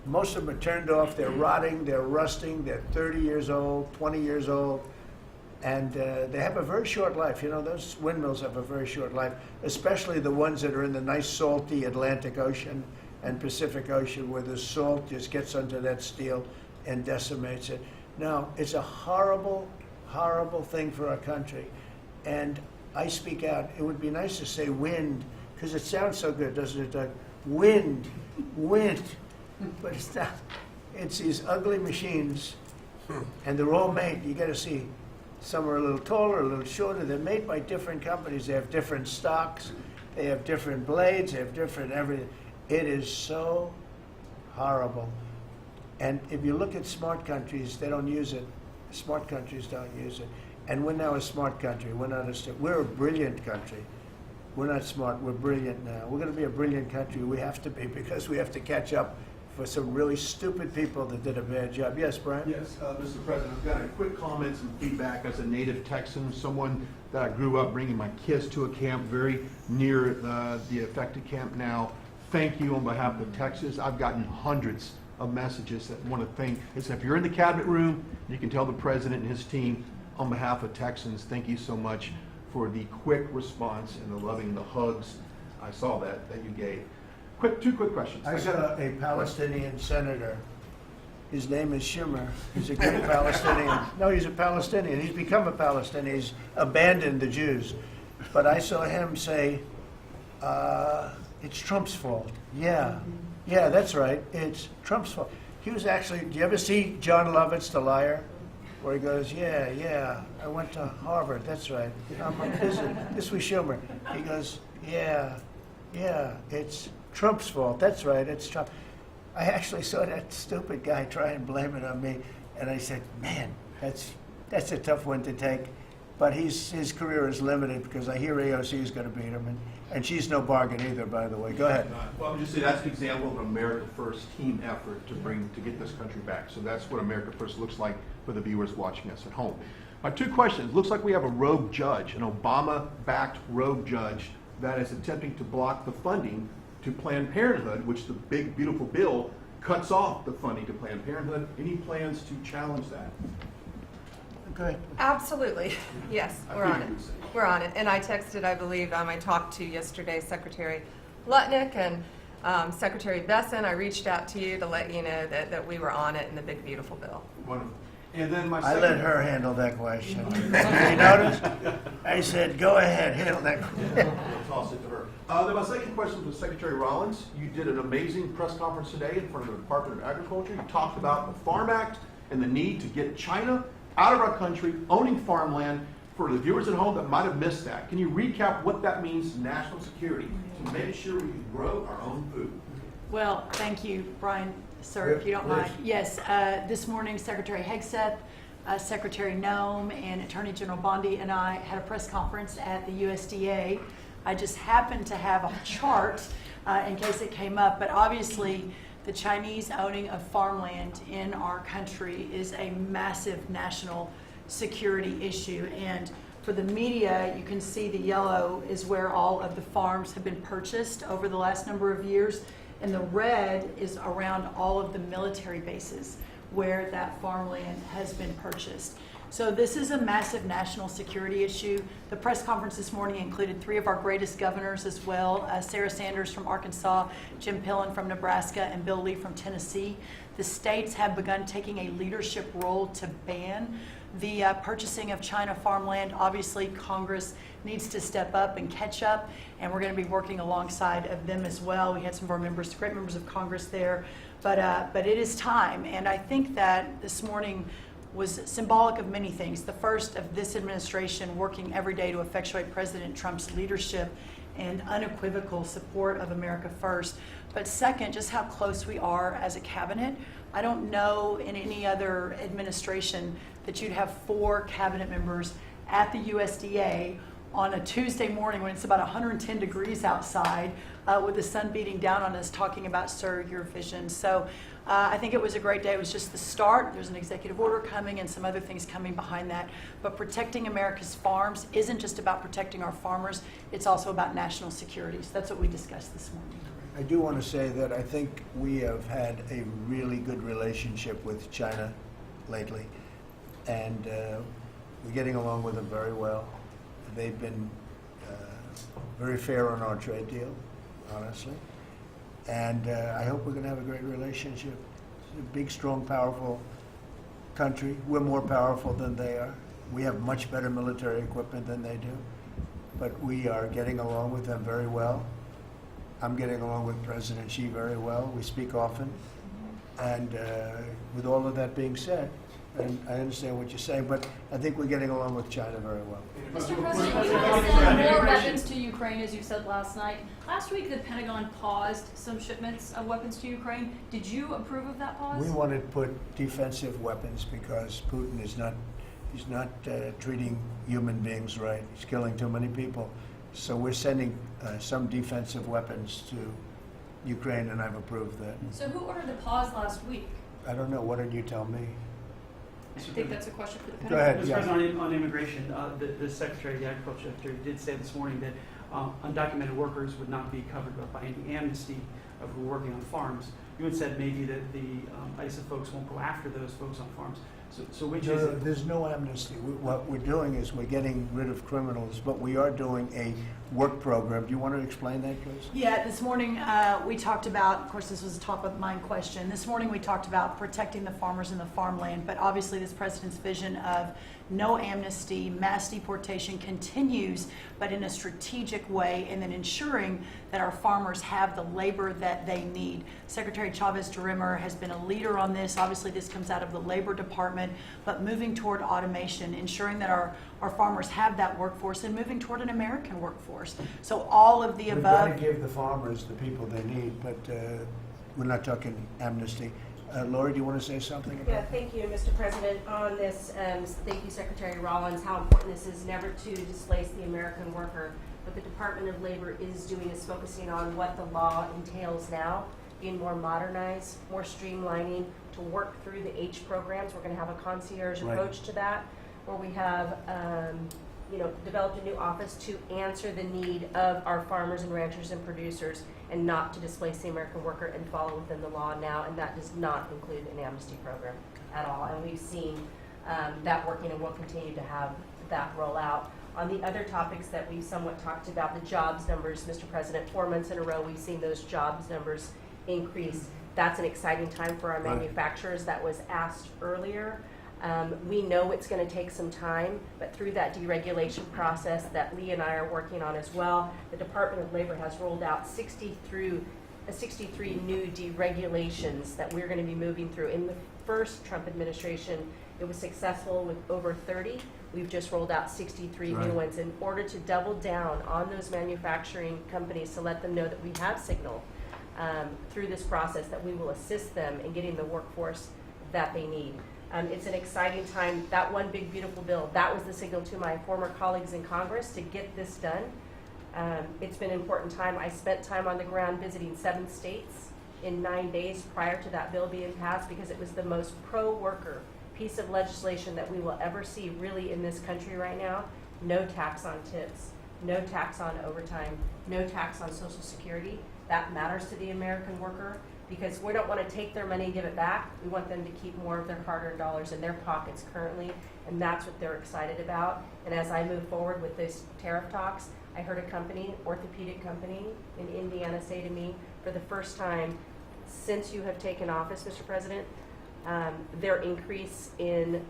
most of them are turned off. They're rotting, they're rusting, they're 30 years old, 20 years old, and they have a very short life. You know, those windmills have a very short life, especially the ones that are in the nice salty Atlantic Ocean and Pacific Ocean, where the salt just gets under that steel and decimates it. Now, it's a horrible, horrible thing for our country. And I speak out. It would be nice to say wind, because it sounds so good, doesn't it, Doug? Wind, wind. But it's not. It's these ugly machines, and they're all made. You got to see. Some are a little taller, a little shorter. They're made by different companies. They have different stocks. They have different blades. They have different everything. It is so horrible. And if you look at smart countries, they don't use it. Smart countries don't use it. And we're now a smart country. We're a brilliant country. We're not smart. We're brilliant now. We're going to be a brilliant country. We have to be, because we have to catch up for some really stupid people that did a bad job. Yes, Brian? Yes, Mr. President, I've got a quick comments and feedback as a native Texan, someone that I grew up bringing my kids to a camp very near the affected camp now. Thank you on behalf of Texas. I've gotten hundreds of messages that want to thank. If you're in the cabinet room, you can tell the president and his team, on behalf of Texans, thank you so much for the quick response and the loving, the hugs. I saw that you gave. Two quick questions. I saw a Palestinian senator. His name is Schumer. He's a great Palestinian. No, he's a Palestinian. He's become a Palestinian. He's abandoned the Jews. But I saw him say, it's Trump's fault. Yeah, that's right. It's Trump's fault. He was actually, do you ever see John Lovett's The Liar? Where he goes, yeah, I went to Harvard. That's right. This was Schumer. He goes, yeah, it's Trump's fault. That's right, it's Trump. I actually saw that stupid guy try and blame it on me, and I said, man, that's a tough one to take. But his career is limited because I hear AOC is going to beat him, and she's no bargain either, by the way. Go ahead. Well, I'm just saying that's an example of an America First team effort to get this country back. So that's what America First looks like for the viewers watching us at home. My two questions. Looks like we have a rogue judge, an Obama-backed rogue judge that is attempting to block the funding to Planned Parenthood, which the big, beautiful bill cuts off the funding to Planned Parenthood. Any plans to challenge that? Okay. Absolutely. Yes, I we're on it. figured you would say. We're on it. And I texted, I believe, I talked to yesterday Secretary Lutnick and Secretary Besson. I reached out to you to let you know that we were on it in the big, beautiful bill. Wonderful. And then my I second... let her handle that question. You notice? I said, go ahead, handle that question. We'll toss it to her. Then my second question was Secretary Rollins. You did an amazing press conference today in front of the Department of Agriculture. You talked about the Farm Act and the need to get China out of our country, owning farmland. For the viewers at home that might have missed that, can you recap what that means to national security to make sure we can grow our own food? Well, thank you, Brian, sir, if you don't mind. Yes, this morning Secretary Hegseth, Secretary Noem, and Attorney General Bondi and I had a press conference at the USDA. I just happened to have a chart in case it came up, but obviously the Chinese owning of farmland in our country is a massive national security issue. And for the media, you can see the yellow is where all of the farms have been purchased over the last number of years, and the red is around all of the military bases where that farmland has been purchased. So this is a massive national security issue. The press conference this morning included 3 of our greatest governors as well, Sarah Sanders from Arkansas, Jim Pillen from Nebraska, and Bill Lee from Tennessee. The states have begun taking a leadership role to ban the purchasing of China farmland. Obviously, Congress needs to step up and catch up, and we're going to be working alongside of them as well. We had some of our members, great members of Congress there, but it is time. And I think that this morning was symbolic of many things. The first of this administration working every day to effectuate President Trump's leadership and unequivocal support of America First. But second, just how close we are as a cabinet. I don't know in any other administration that you'd have 4 cabinet members at the USDA on a Tuesday morning when it's about 110 degrees outside with the sun beating down on us talking about Sir, Your Vision. So I think it was a great day. It was just the start. There's an executive order coming and some other things coming behind that. But protecting America's farms isn't just about protecting our farmers. It's also about national security. So that's what we discussed this morning. I do want to say that I think we have had a really good relationship with China lately, and we're getting along with them very well. They've been very fair on our trade deal, honestly, and I hope we're going to have a great relationship. It's a big, strong, powerful country. We're more powerful than they are. We have much better military equipment than they do, but we are getting along with them very well. I'm getting along with President Xi very well. We speak often. And with all of that being said, and I understand what you're saying, but I think we're getting along with China very well. Mr. President, you have sent more weapons to Ukraine, as you said last night. Last week, the Pentagon paused some shipments of weapons to Ukraine. Did you approve of that pause? We wanted to put defensive weapons because Putin is not, he's not treating human beings right. He's killing too many people. So we're sending some defensive weapons to Ukraine, and I've approved that. So who ordered the pause last week? I don't know. What did you tell me? I think that's a question for the Go Pentagon. ahead. Mr. Yeah. President, on immigration, the Secretary of the Agriculture did say this morning that undocumented workers would not be covered by any amnesty of who are working on farms. You had said maybe that the ISA folks won't go after those folks on farms. So which is it? There's no amnesty. What we're doing is we're getting rid of criminals, but we are doing a work program. Do you want to explain that, please? Yeah, this morning we talked about, of course this was a top of mind question, this morning we talked about protecting the farmers and the farmland, but obviously this president's vision of no amnesty, mass deportation continues, but in a strategic way, and then ensuring that our farmers have the labor that they need. Secretary Chavez-DeRimmer has been a leader on this. Obviously this comes out of the Labor Department, but moving toward automation, ensuring that our farmers have that workforce, and moving toward an American workforce. So all of the We've above. got to give the farmers the people they need, but we're not talking amnesty. Lori, do you want to say something about Yeah, thank you, Mr. President. On this, thank you, Secretary Rollins, how important this is never to displace the American worker. What the Department of Labor is doing is focusing on what the law entails now, being more modernized, more streamlining, to work through the H programs. We're going to have a concierge approach to that, where we have developed a new office to answer the need of our farmers and ranchers and producers, and not to displace the American worker and follow within the law now, and that does not include an amnesty program at all. And we've seen that working, and we'll continue to have that roll out. On the other topics that we've somewhat talked about, the jobs numbers, Mr. President, 4 months in a row we've seen those jobs numbers increase. That's an exciting time for our manufacturers. That was asked earlier. We know it's going to take some time, but through that deregulation process that Lee and I are working on as well, the Department of Labor has rolled out 63 new deregulations that we're going to be moving through. In the first Trump administration, it was successful with over 30. We've just rolled out 63 new ones in order to double down on those manufacturing companies, to let them know that we have signaled through this process that we will assist them in getting the workforce that they need. It's an exciting time. That one big beautiful bill, that was the signal to my former colleagues in Congress to get this done. It's been an important time. I spent time on the ground visiting 7 states in 9 days prior to that bill being passed, because it was the most pro-worker piece of legislation that we will ever see really in this country right now. No tax on tips, no tax on overtime, no tax on Social Security. That matters to the American worker, because we don't want to take their money and give it back. We want them to keep more of their hard-earned dollars in their pockets currently, and that's what they're excited about. And as I move forward with these tariff talks, I heard a company, orthopedic company in Indiana, say to me, for the first time since you have taken office, Mr. President, their increase in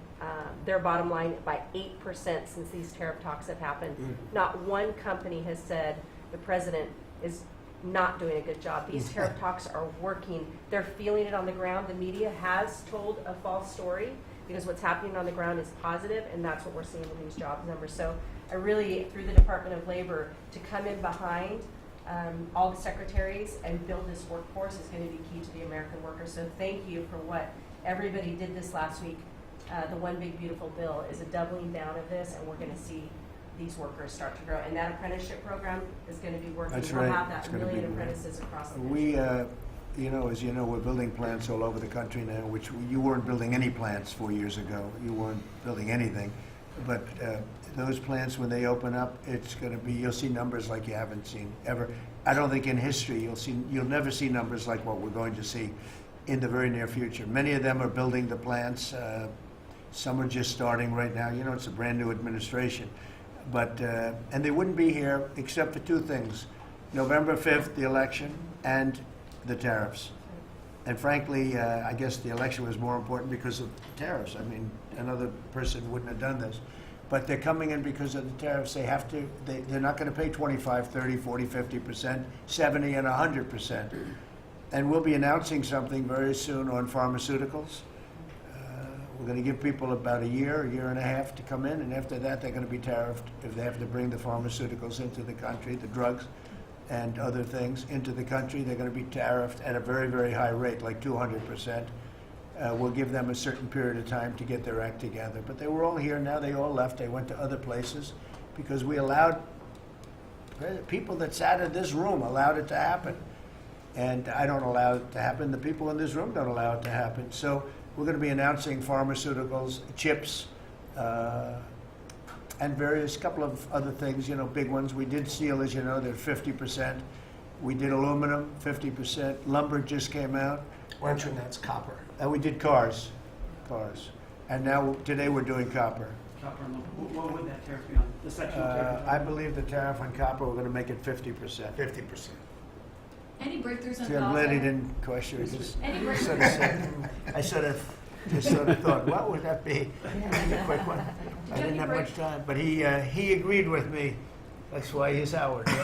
their bottom line by 8% since these tariff talks have happened. Not one company has said the president is not doing a good job. These tariff talks are working. They're feeling it on the ground. The media has told a false story because what's happening on the ground is positive, and that's what we're seeing in these jobs numbers. So I really, through the Department of Labor, to come in behind all the secretaries and build this workforce is going to be key to the American worker. So thank you for what everybody did this last week. The One Big Beautiful Bill is a doubling down of this, and we're going to see these workers start to grow. And that apprenticeship program is going to be working. That's We'll right. have that It's gonna million be great. apprentices across the We, country. as you know, we're building plants all over the country now, which you weren't building any plants 4 years ago. You weren't building anything. But those plants, when they open up, it's going to be, you'll see numbers like you haven't seen ever. I don't think in history you'll never see numbers like what we're going to see in the very near future. Many of them are building the plants. Some are just starting right now. You know, it's a brand new administration. But, and they wouldn't be here except for two things: November 5th, the election, and the tariffs. And frankly, I guess the election was more important because of the tariffs. I mean, another person wouldn't have done this. But they're coming in because of the tariffs. They have to, they're not going to pay 25, 30, 40, 50%, 70, and 100%. And we'll be announcing something very soon on pharmaceuticals. We're going to give people about a year and a half to come in, and after that, they're going to be tariffed if they have to bring the pharmaceuticals into the country, the drugs and other things into the country. They're going to be tariffed at a very, very high rate, like 200%. We'll give them a certain period of time to get their act together. But they were all here now. They all left. They went to other places because we allowed, people that sat in this room allowed it to happen. And I don't allow it to happen. The people in this room don't allow it to happen. So we're going to be announcing pharmaceuticals, chips, and various couple of other things, you know, big ones. We did steel, as you know, they're 50%. We did aluminum, 50%. Lumber just came out. Mention that's copper. And we did cars. And now, today we're doing copper. Copper and lumber. What would that tariff be on? The section tariff? I believe the tariff on copper, we're going to make it 50%. 50%. Any breakthroughs on See, I'm glad he Gaza? didn't question it. Just Any sort of said, I just sort of thought, what would that be? A quick one. I didn't have much time, but he agreed with me. That's why he's Howard. Any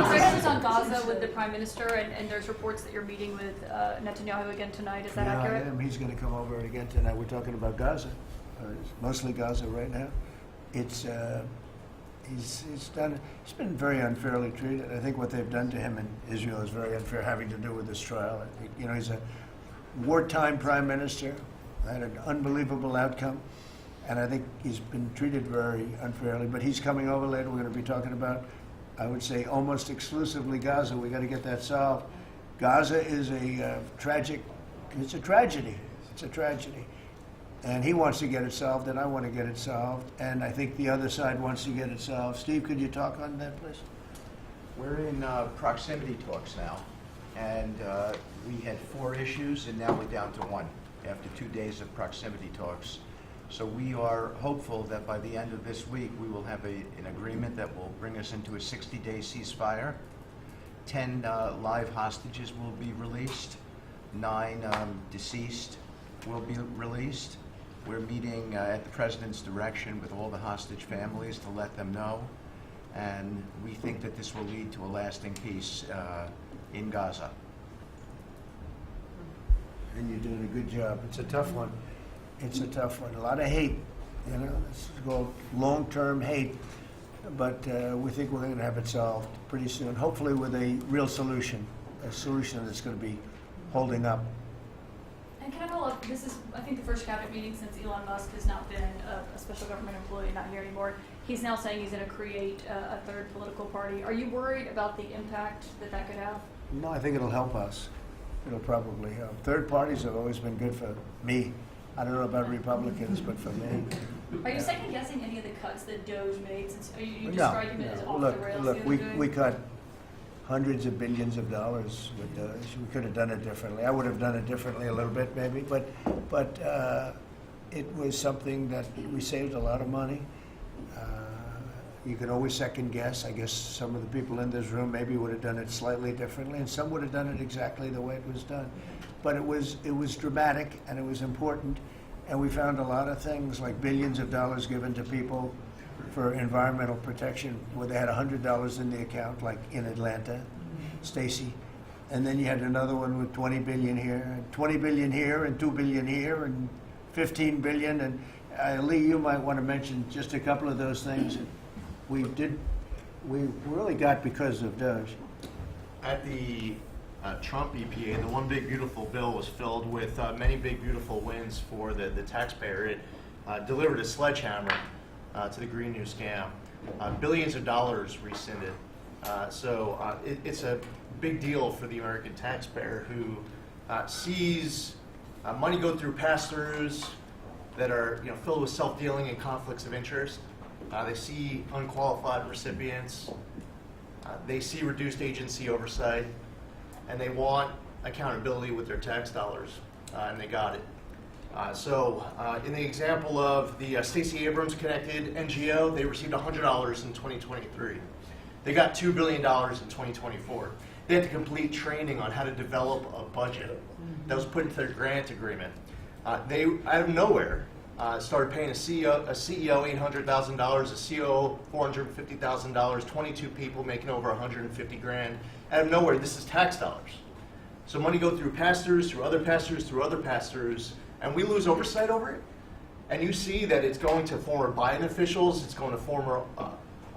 breakthroughs on Gaza with the Prime Minister, and there's reports that you're meeting with Netanyahu again tonight. Is that Yeah, accurate? I am. He's going to come over again tonight. We're talking about Gaza, mostly Gaza right now. It's he's been very unfairly treated. I think what they've done to him in Israel is very unfair, having to do with this trial. You know, he's a wartime prime minister, had an unbelievable outcome, and I think he's been treated very unfairly. But he's coming over later. We're going to be talking about, I would say, almost exclusively Gaza. We got to get that solved. Gaza is a tragic. It's a tragedy. It's a tragedy. And he wants to get it solved, and I want to get it solved, and I think the other side wants to get it solved. Steve, could you talk on that, please? We're in proximity talks now, and we had 4 issues, and now we're down to 1 after 2 days of proximity talks. So we are hopeful that by the end of this week, we will have an agreement that will bring us into a 60-day ceasefire. 10 live hostages will be released. 9 deceased will be released. We're meeting at the President's direction with all the hostage families to let them know. And we think that this will lead to a lasting peace in Gaza. And you're doing a good job. It's a tough one. It's a tough one. A lot of hate, you know, it's called long-term hate. But we think we're going to have it solved pretty soon, hopefully with a real solution, a solution that's going to be holding up. And can I follow up? This is, I think, the first cabinet meeting since Elon Musk has not been a special government employee, not here anymore. He's now saying he's going to create a third political party. Are you worried about the impact that could have? No, I think it'll help us. It'll probably help. Third parties have always been good for me. I don't know about Republicans, but for me. Are you second guessing any of the cuts that Doge made? Since you No, described him as off the rails Look, the other day? we cut hundreds of billions of dollars with Doge. We could have done it differently. I would have done it differently a little bit, maybe, but it was something that we saved a lot of money. You can always second guess. I guess some of the people in this room maybe would have done it slightly differently, and some would have done it exactly the way it was done. But it was dramatic, and it was important, and we found a lot of things like billions of dollars given to people for environmental protection, where they had $100 in the account, like in Atlanta, Stacy, and then you had another one with 20 billion here, and 20 billion here, and 2 billion here, and 15 billion, and Lee, you might want to mention just a couple of those things. We really got because of DOGE. At the Trump EPA, the one big beautiful bill was filled with many big beautiful wins for the taxpayer. It delivered a sledgehammer to the Green New Scam. Billions of dollars rescinded. So it's a big deal for the American taxpayer who sees money go through pass-throughs that are filled with self-dealing and conflicts of interest. They see unqualified recipients. They see reduced agency oversight, and they want accountability with their tax dollars, and they got it. So in the example of the Stacey Abrams connected NGO, they received $100 in 2023. They got $2 billion in 2024. They had to complete training on how to develop a budget that was put into their grant agreement. They, out of nowhere, started paying a CEO $800,000, a COO $450,000, 22 people making over 150 grand. Out of nowhere, this is tax dollars. So money go through pass-throughs, through other pass-throughs, through other pass-throughs, and we lose oversight over it. And you see that it's going to former Biden officials, it's going to former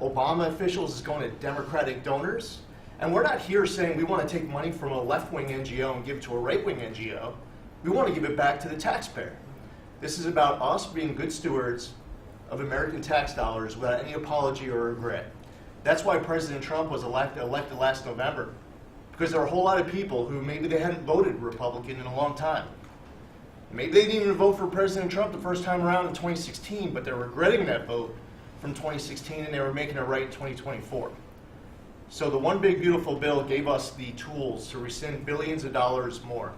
Obama officials, it's going to Democratic donors. And we're not here saying we want to take money from a left-wing NGO and give it to a right-wing NGO. We want to give it back to the taxpayer. This is about us being good stewards of American tax dollars without any apology or regret. That's why President Trump was elected last November, because there are a whole lot of people who maybe they hadn't voted Republican in a long time. Maybe they didn't even vote for President Trump the first time around in 2016, but they're regretting that vote from 2016 and they were making it right in 2024. So the One Big Beautiful Bill gave us the tools to rescind billions of dollars more.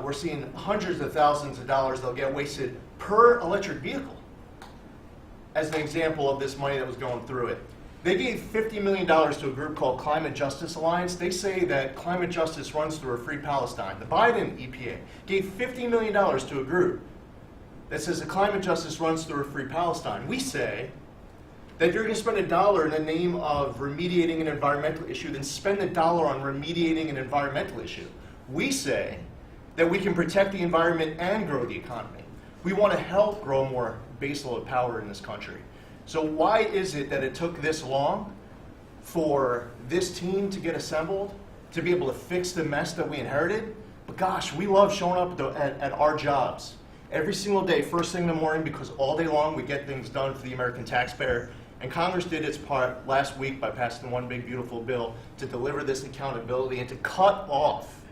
We're seeing hundreds of thousands of dollars that'll get wasted per electric vehicle as an example of this money that was going through it. They gave $50 million to a group called Climate Justice Alliance. They say that climate justice runs through a free Palestine. The Biden EPA gave $50 million to a group that says that climate justice runs through a free Palestine. We say that you're going to spend $1 in the name of remediating an environmental issue, then spend $1 on remediating an environmental issue. We say that we can protect the environment and grow the economy. We want to help grow more baseload power in this country. So why is it that it took this long for this team to get assembled, to be able to fix the mess that we inherited? But gosh, we love showing up at our jobs every single day, first thing in the morning, because all day long we get things done for the American taxpayer. And Congress did its part last week by passing One Big Beautiful Bill to deliver this accountability and to cut off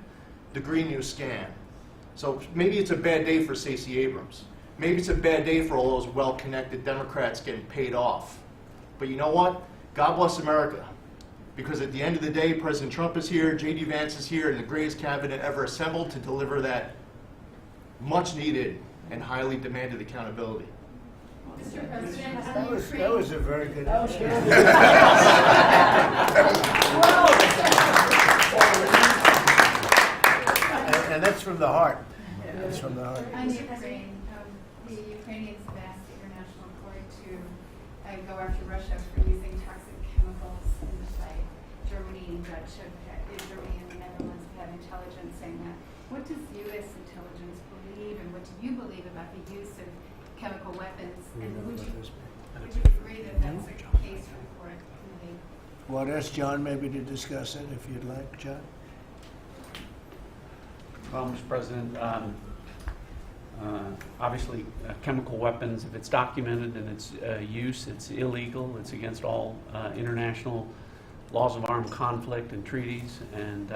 the Green New Scam. So maybe it's a bad day for Stacey Abrams. Maybe it's a bad day for all those well-connected Democrats getting paid off. But you know what? God bless America. Because at the end of the day, President Trump is here, J.D. Vance is here, and the greatest cabinet ever assembled to deliver that much-needed and highly demanded accountability. Mr. President, That was a very good answer. And that's from the heart. That's from the heart. On Ukraine, the Ukrainians have asked the International Court to go after Russia for using toxic chemicals in the fight. Germany and Germany and the Netherlands have had intelligence saying that. What does U.S. intelligence believe, and what do you believe about the use of chemical weapons? And would you agree that that's a case for the court committee? Well, I'd ask John maybe to discuss it if you'd like, John. Well, Mr. President, obviously chemical weapons, if it's documented and its use, it's illegal. It's against all international laws of armed conflict and treaties. And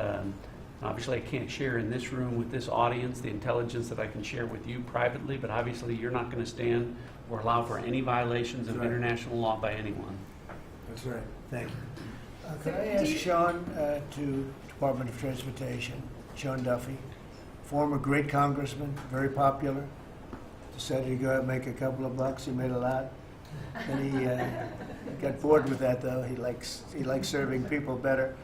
obviously I can't share in this room with this audience the intelligence that I can share with you privately, but obviously you're not going to stand or allow for any violations of international law by anyone. That's right. Thank you. Could I ask Sean to Department of Transportation, Sean Duffy, former great congressman, very popular, decided to go out and make a couple of bucks. He made a lot. And he got bored with that, though. He likes serving people better,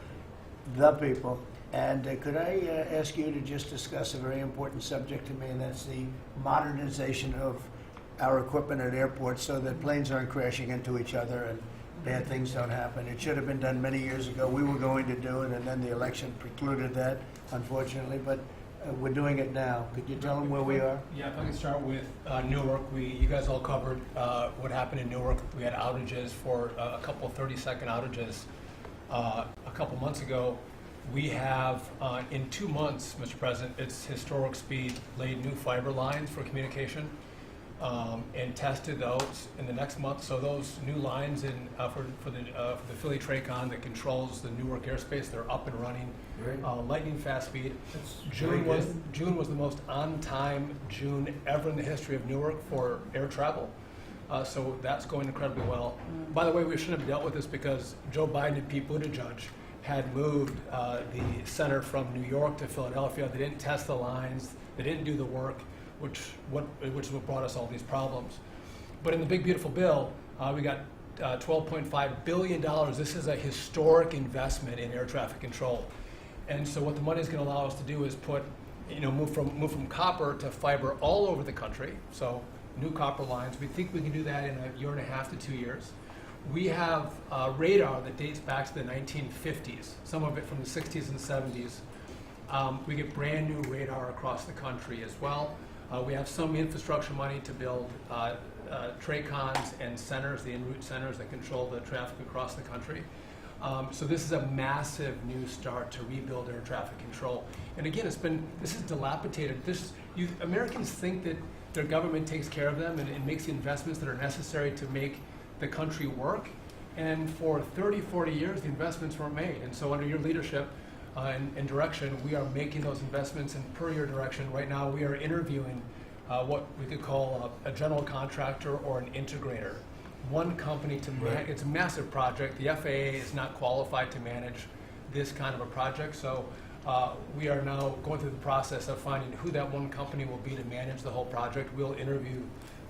the people. And could I ask you to just discuss a very important subject to me, and that's the modernization of our equipment at airports so that planes aren't crashing into each other and bad things don't happen. It should have been done many years ago. We were going to do it, and then the election precluded that, unfortunately. But we're doing it now. Could you tell them where we are? Yeah, if I can start with Newark. You guys all covered what happened in Newark. We had outages for a couple 30-second outages a couple months ago. We have, in 2 months, Mr. President, it's historic speed, laid new fiber lines for communication and tested those in the next month. So those new lines for the Philly Tracon that controls the Newark airspace, they're up and running, lightning fast speed. June was the most on-time June ever in the history of Newark for air travel. So that's going incredibly well. By the way, we shouldn't have dealt with this because Joe Biden and Pete Buttigieg had moved the center from New York to Philadelphia. They didn't test the lines. They didn't do the work, which is what brought us all these problems. But in the big beautiful bill, we got $12.5 billion. This is a historic investment in air traffic control. And so what the money is going to allow us to do is move from copper to fiber all over the country. So new copper lines. We think we can do that in a year and a half to 2 years. We have radar that dates back to the 1950s, some of it from the 60s and 70s. We get brand new radar across the country as well. We have some infrastructure money to build TRACONs and centers, the en route centers that control the traffic across the country. So this is a massive new start to rebuild air traffic control. And again, this is dilapidated. Americans think that their government takes care of them and makes the investments that are necessary to make the country work. And for 30, 40 years, the investments weren't made. And so under your leadership and direction, we are making those investments. And per your direction, right now we are interviewing what we could call a general contractor or an integrator. One company to manage. It's a massive project. The FAA is not qualified to manage this kind of a project. So we are now going through the process of finding who that one company will be to manage the whole project. We'll interview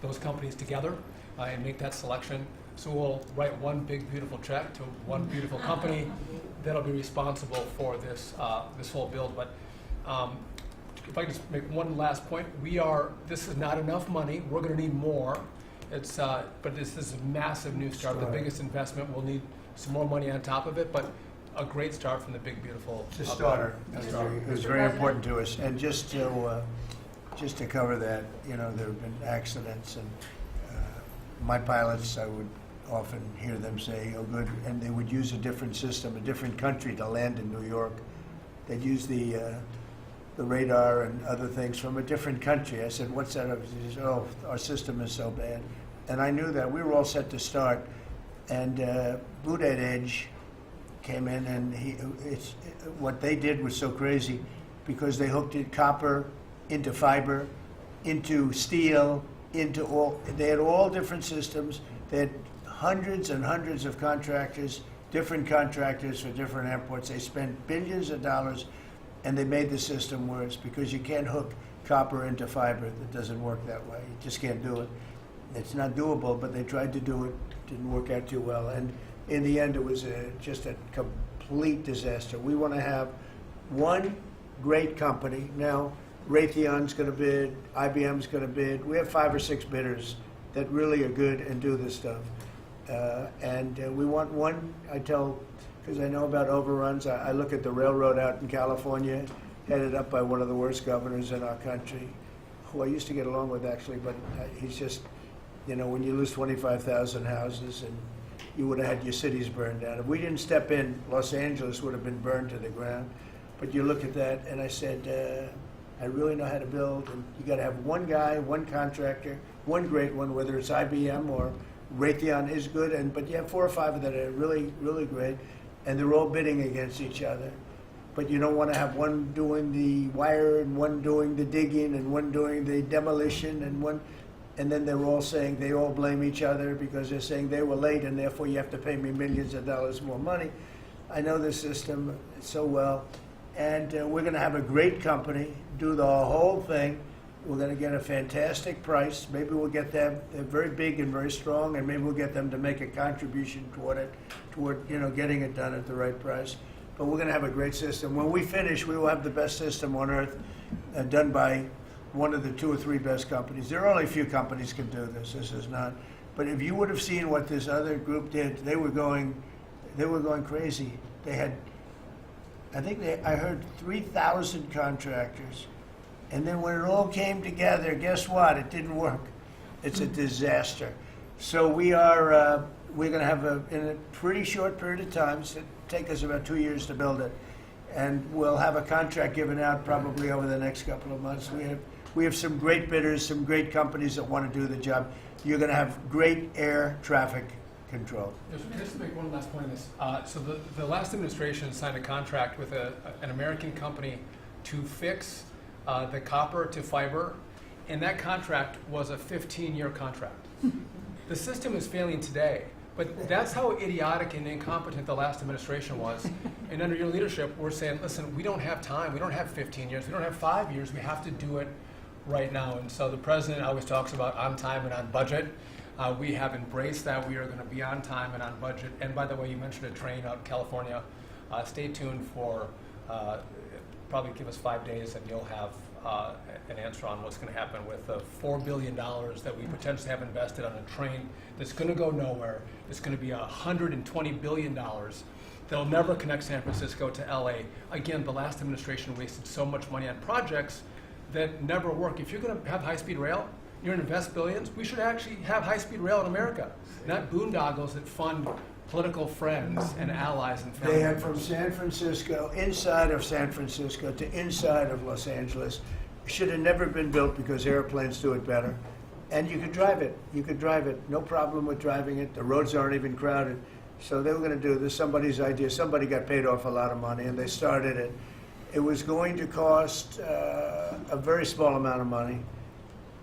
those companies together and make that selection. So we'll write one big beautiful check to one beautiful company that'll be responsible for this whole build. But if I can just make one last point, this is not enough money. We're going to need more. But this is a massive new start. The biggest investment. We'll need some more money on top of it, but a great start from the big beautiful. It's a starter. It was very important to us. And just to cover that, there have been accidents, and my pilots, I would often hear them say, "Oh, good," and they would use a different system, a different country to land in New York. They'd use the radar and other things from a different country. I said, "What's that?" He said, "Oh, our system is so bad." And I knew that. We were all set to start. And Boot at Edge came in, and what they did was so crazy because they hooked it copper into fiber, into steel, they had all different systems. They had hundreds and hundreds of contractors, different contractors for different airports. They spent billions of dollars, and they made the system worse because you can't hook copper into fiber. It doesn't work that way. You just can't do it. It's not doable, but they tried to do it. Didn't work out too well. And in the end, it was just a complete disaster. We want to have one great company. Now, Raytheon's going to bid, IBM's going to bid. We have 5 or 6 bidders that really are good and do this stuff. And we want one, because I know about overruns. I look at the railroad out in California, headed up by one of the worst governors in our country, who I used to get along with actually, but he's just, when you lose 25,000 houses and you would have had your cities burned down. If we didn't step in, Los Angeles would have been burned to the ground. But you look at that, and I said, I really know how to build, and you got to have one guy, one contractor, one great one, whether it's IBM or Raytheon is good, but you have 4 or 5 that are really, really great, and they're all bidding against each other. But you don't want to have one doing the wire and one doing the digging and one doing the demolition and then they're all saying they all blame each other because they're saying they were late and therefore you have to pay me millions of dollars more money. I know the system so well, and we're going to have a great company do the whole thing. We're going to get a fantastic price. Maybe we'll get them. They're very big and very strong, and maybe we'll get them to make a contribution toward getting it done at the right price. But we're going to have a great system. When we finish, we will have the best system on earth, done by one of the 2 or 3 best companies. There are only a few companies can do this. This is not. But if you would have seen what this other group did, they were going crazy. They had, I heard 3,000 contractors And then when it all came together, guess what? It didn't work. It's a disaster. So we're going to have in a pretty short period of time, so it'll take us about 2 years to build it, and we'll have a contract given out probably over the next couple of months. We have some great bidders, some great companies that want to do the job. You're going to have great air traffic control. Just to make one last point on this. So the last administration signed a contract with an American company to fix the copper to fiber, and that contract was a 15-year contract. The system is failing today, but that's how idiotic and incompetent the last administration was. And under your leadership, we're saying, listen, we don't have time. We don't have 15 years. We don't have 5 years. We have to do it right now. And so the president always talks about on time and on budget. We have embraced that. We are going to be on time and on budget. And by the way, you mentioned a train out in California. Stay tuned for, probably give us 5 days and you'll have an answer on what's going to happen with the $4 billion that we potentially have invested on a train that's going to go nowhere. It's going to be $120 billion that'll never connect San Francisco to LA. Again, the last administration wasted so much money on projects that never work. If you're going to have high-speed rail, you're going to invest billions, we should actually have high-speed rail in America, not boondoggles that fund political friends and allies and family They had members. from San Francisco, inside of San Francisco to inside of Los Angeles. Should have never been built because airplanes do it better. And you could drive it. You could drive it. No problem with driving it. The roads aren't even crowded. So they were going to do this. Somebody's idea. Somebody got paid off a lot of money and they started it. It was going to cost a very small amount of money.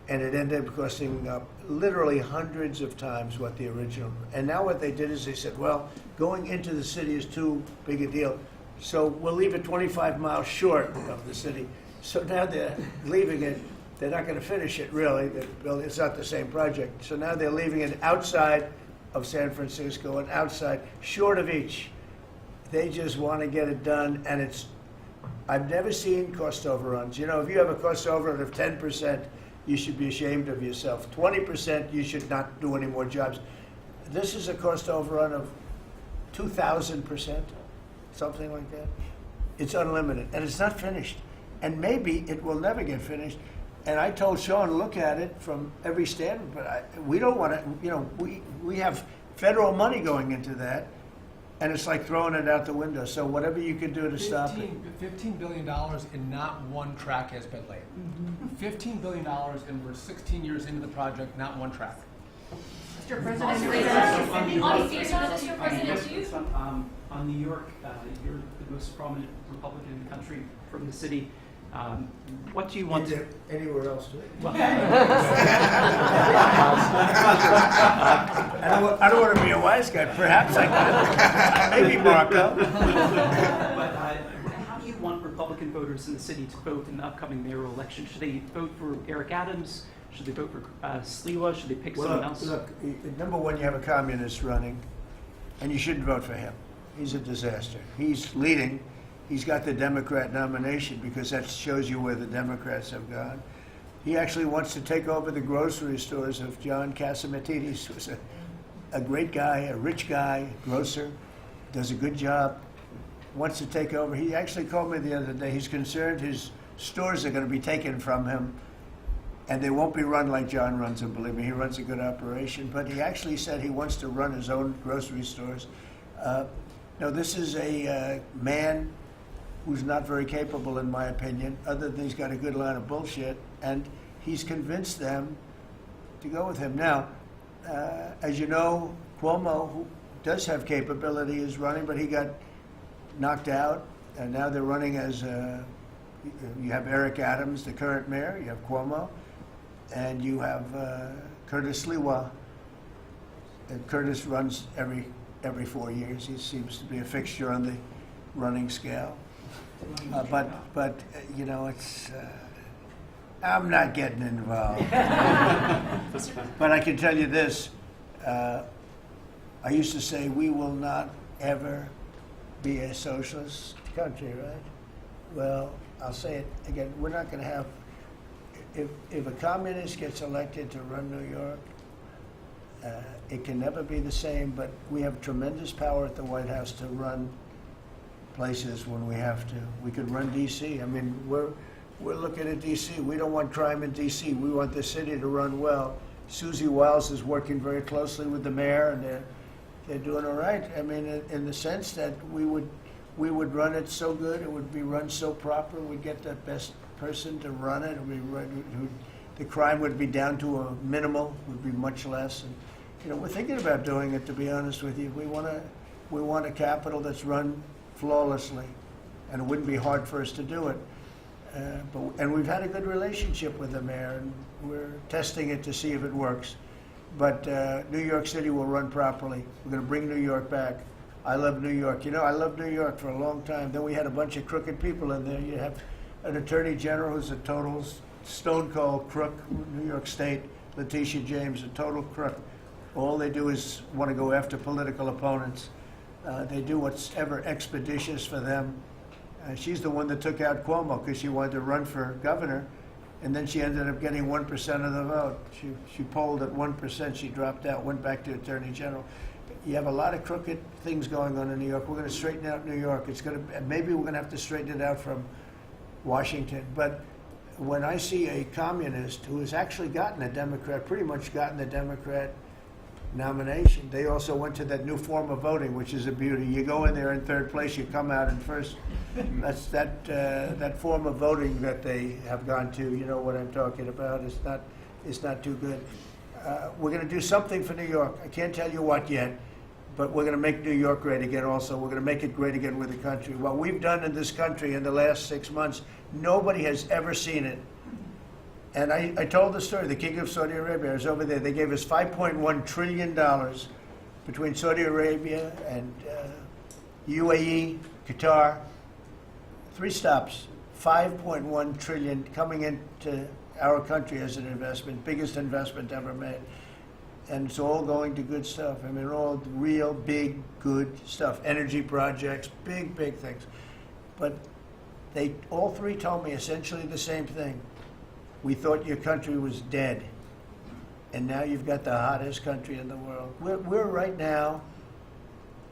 And it ended up costing literally hundreds of times what the original. And now what they did is they said, well, going into the city is too big a deal. So we'll leave it 25 miles short of the city. So now they're leaving it. They're not going to finish it, really. It's not the same project. So now they're leaving it outside of San Francisco and outside, short of each. They just want to get it done, and I've never seen cost overruns. You know, if you have a cost overrun of 10%, you should be ashamed of yourself. 20%, you should not do any more jobs. This is a cost overrun of 2,000%, something like that. It's unlimited, and it's not finished. And maybe it will never get finished. And I told Sean, look at it from every standard, but we don't want to, you know, we have federal money going into that, and it's like throwing it out the window. So whatever you can do to stop it. $15 billion and not one track has been laid. $15 billion and we're 16 years into the project, not one track. Mr. President, on New York, you're the most prominent Republican in the country from the city. What do you want to... Anywhere else, too? Well, I don't want to be a wise guy. Perhaps I could. Maybe Marco. But how do you want Republican voters in the city to vote in the upcoming mayoral election? Should they vote for Eric Adams? Should they vote for Sliwa? Should they pick someone else? Look, number one, you have a communist running, and you shouldn't vote for him. He's a disaster. He's leading. He's got the Democrat nomination because that shows you where the Democrats have gone. He actually wants to take over the grocery stores of John Catsimatidis, who's a great guy, a rich guy, grocer, does a good job, wants to take over. He actually called me the other day. He's concerned his stores are going to be taken from him, and they won't be run like John runs them, believe me. He runs a good operation, but he actually said he wants to run his own grocery stores. No, this is a man who's not very capable, in my opinion, other than he's got a good line of bullshit, and he's convinced them to go with him. Now, as you know, Cuomo, who does have capability, is running, but he got knocked out, and now they're running as, you have Eric Adams, the current mayor, you have Cuomo, and you have Curtis Sliwa. And Curtis runs every 4 years. He seems to be a fixture on the running scale. But you know, it's I'm not getting involved. But I can tell you this: I used to say we will not ever be a socialist country, right? Well, I'll say it again: we're not going to have. If a communist gets elected to run New York, it can never be the same. But we have tremendous power at the White House to run places when we have to. We could run D.C. I mean, we're looking at DC. We don't want crime in DC. We want the city to run well. Susie Wiles is working very closely with the mayor, and they're doing all right. I mean, in the sense that we would run it so good, it would be run so proper, we'd get the best person to run it. The crime would be down to a minimal, would be much less. And, you know, we're thinking about doing it, to be honest with you. We want a capital that's run flawlessly, and it wouldn't be hard for us to do it. And we've had a good relationship with the mayor, and we're testing it to see if it works. But New York City will run properly. We're going to bring New York back. I love New York. You know, I loved New York for a long time. Then we had a bunch of crooked people in there. You have an attorney general who's a total stone cold crook, New York State, Letitia James, a total crook. All they do is want to go after political opponents. They do what's ever expeditious for them. She's the one that took out Cuomo because she wanted to run for governor, and then she ended up getting 1% of the vote. She polled at 1%. She dropped out, went back to attorney general. You have a lot of crooked things going on in New York. We're going to straighten out New York. Maybe we're going to have to straighten it out from Washington. But when I see a communist who has actually gotten a Democrat, pretty much gotten the Democrat nomination, they also went to that new form of voting, which is a beauty. You go in there in third place, you come out in first. That's that form of voting that they have gone to. You know what I'm talking about. It's not too good. We're going to do something for New York. I can't tell you what yet, but we're going to make New York great again also. We're going to make it great again with the country. What we've done in this country in the last 6 months, nobody has ever seen it. And I told the story. The King of Saudi Arabia is over there. They gave us $5.1 trillion between Saudi Arabia and UAE, Qatar. 3 stops, $5.1 trillion coming into our country as an investment, biggest investment ever made. And it's all going to good stuff. I mean, all real, big, good stuff. Energy projects, big, big things. But they all 3 told me essentially the same thing. We thought your country was dead, and now you've got the hottest country in the world. We're right now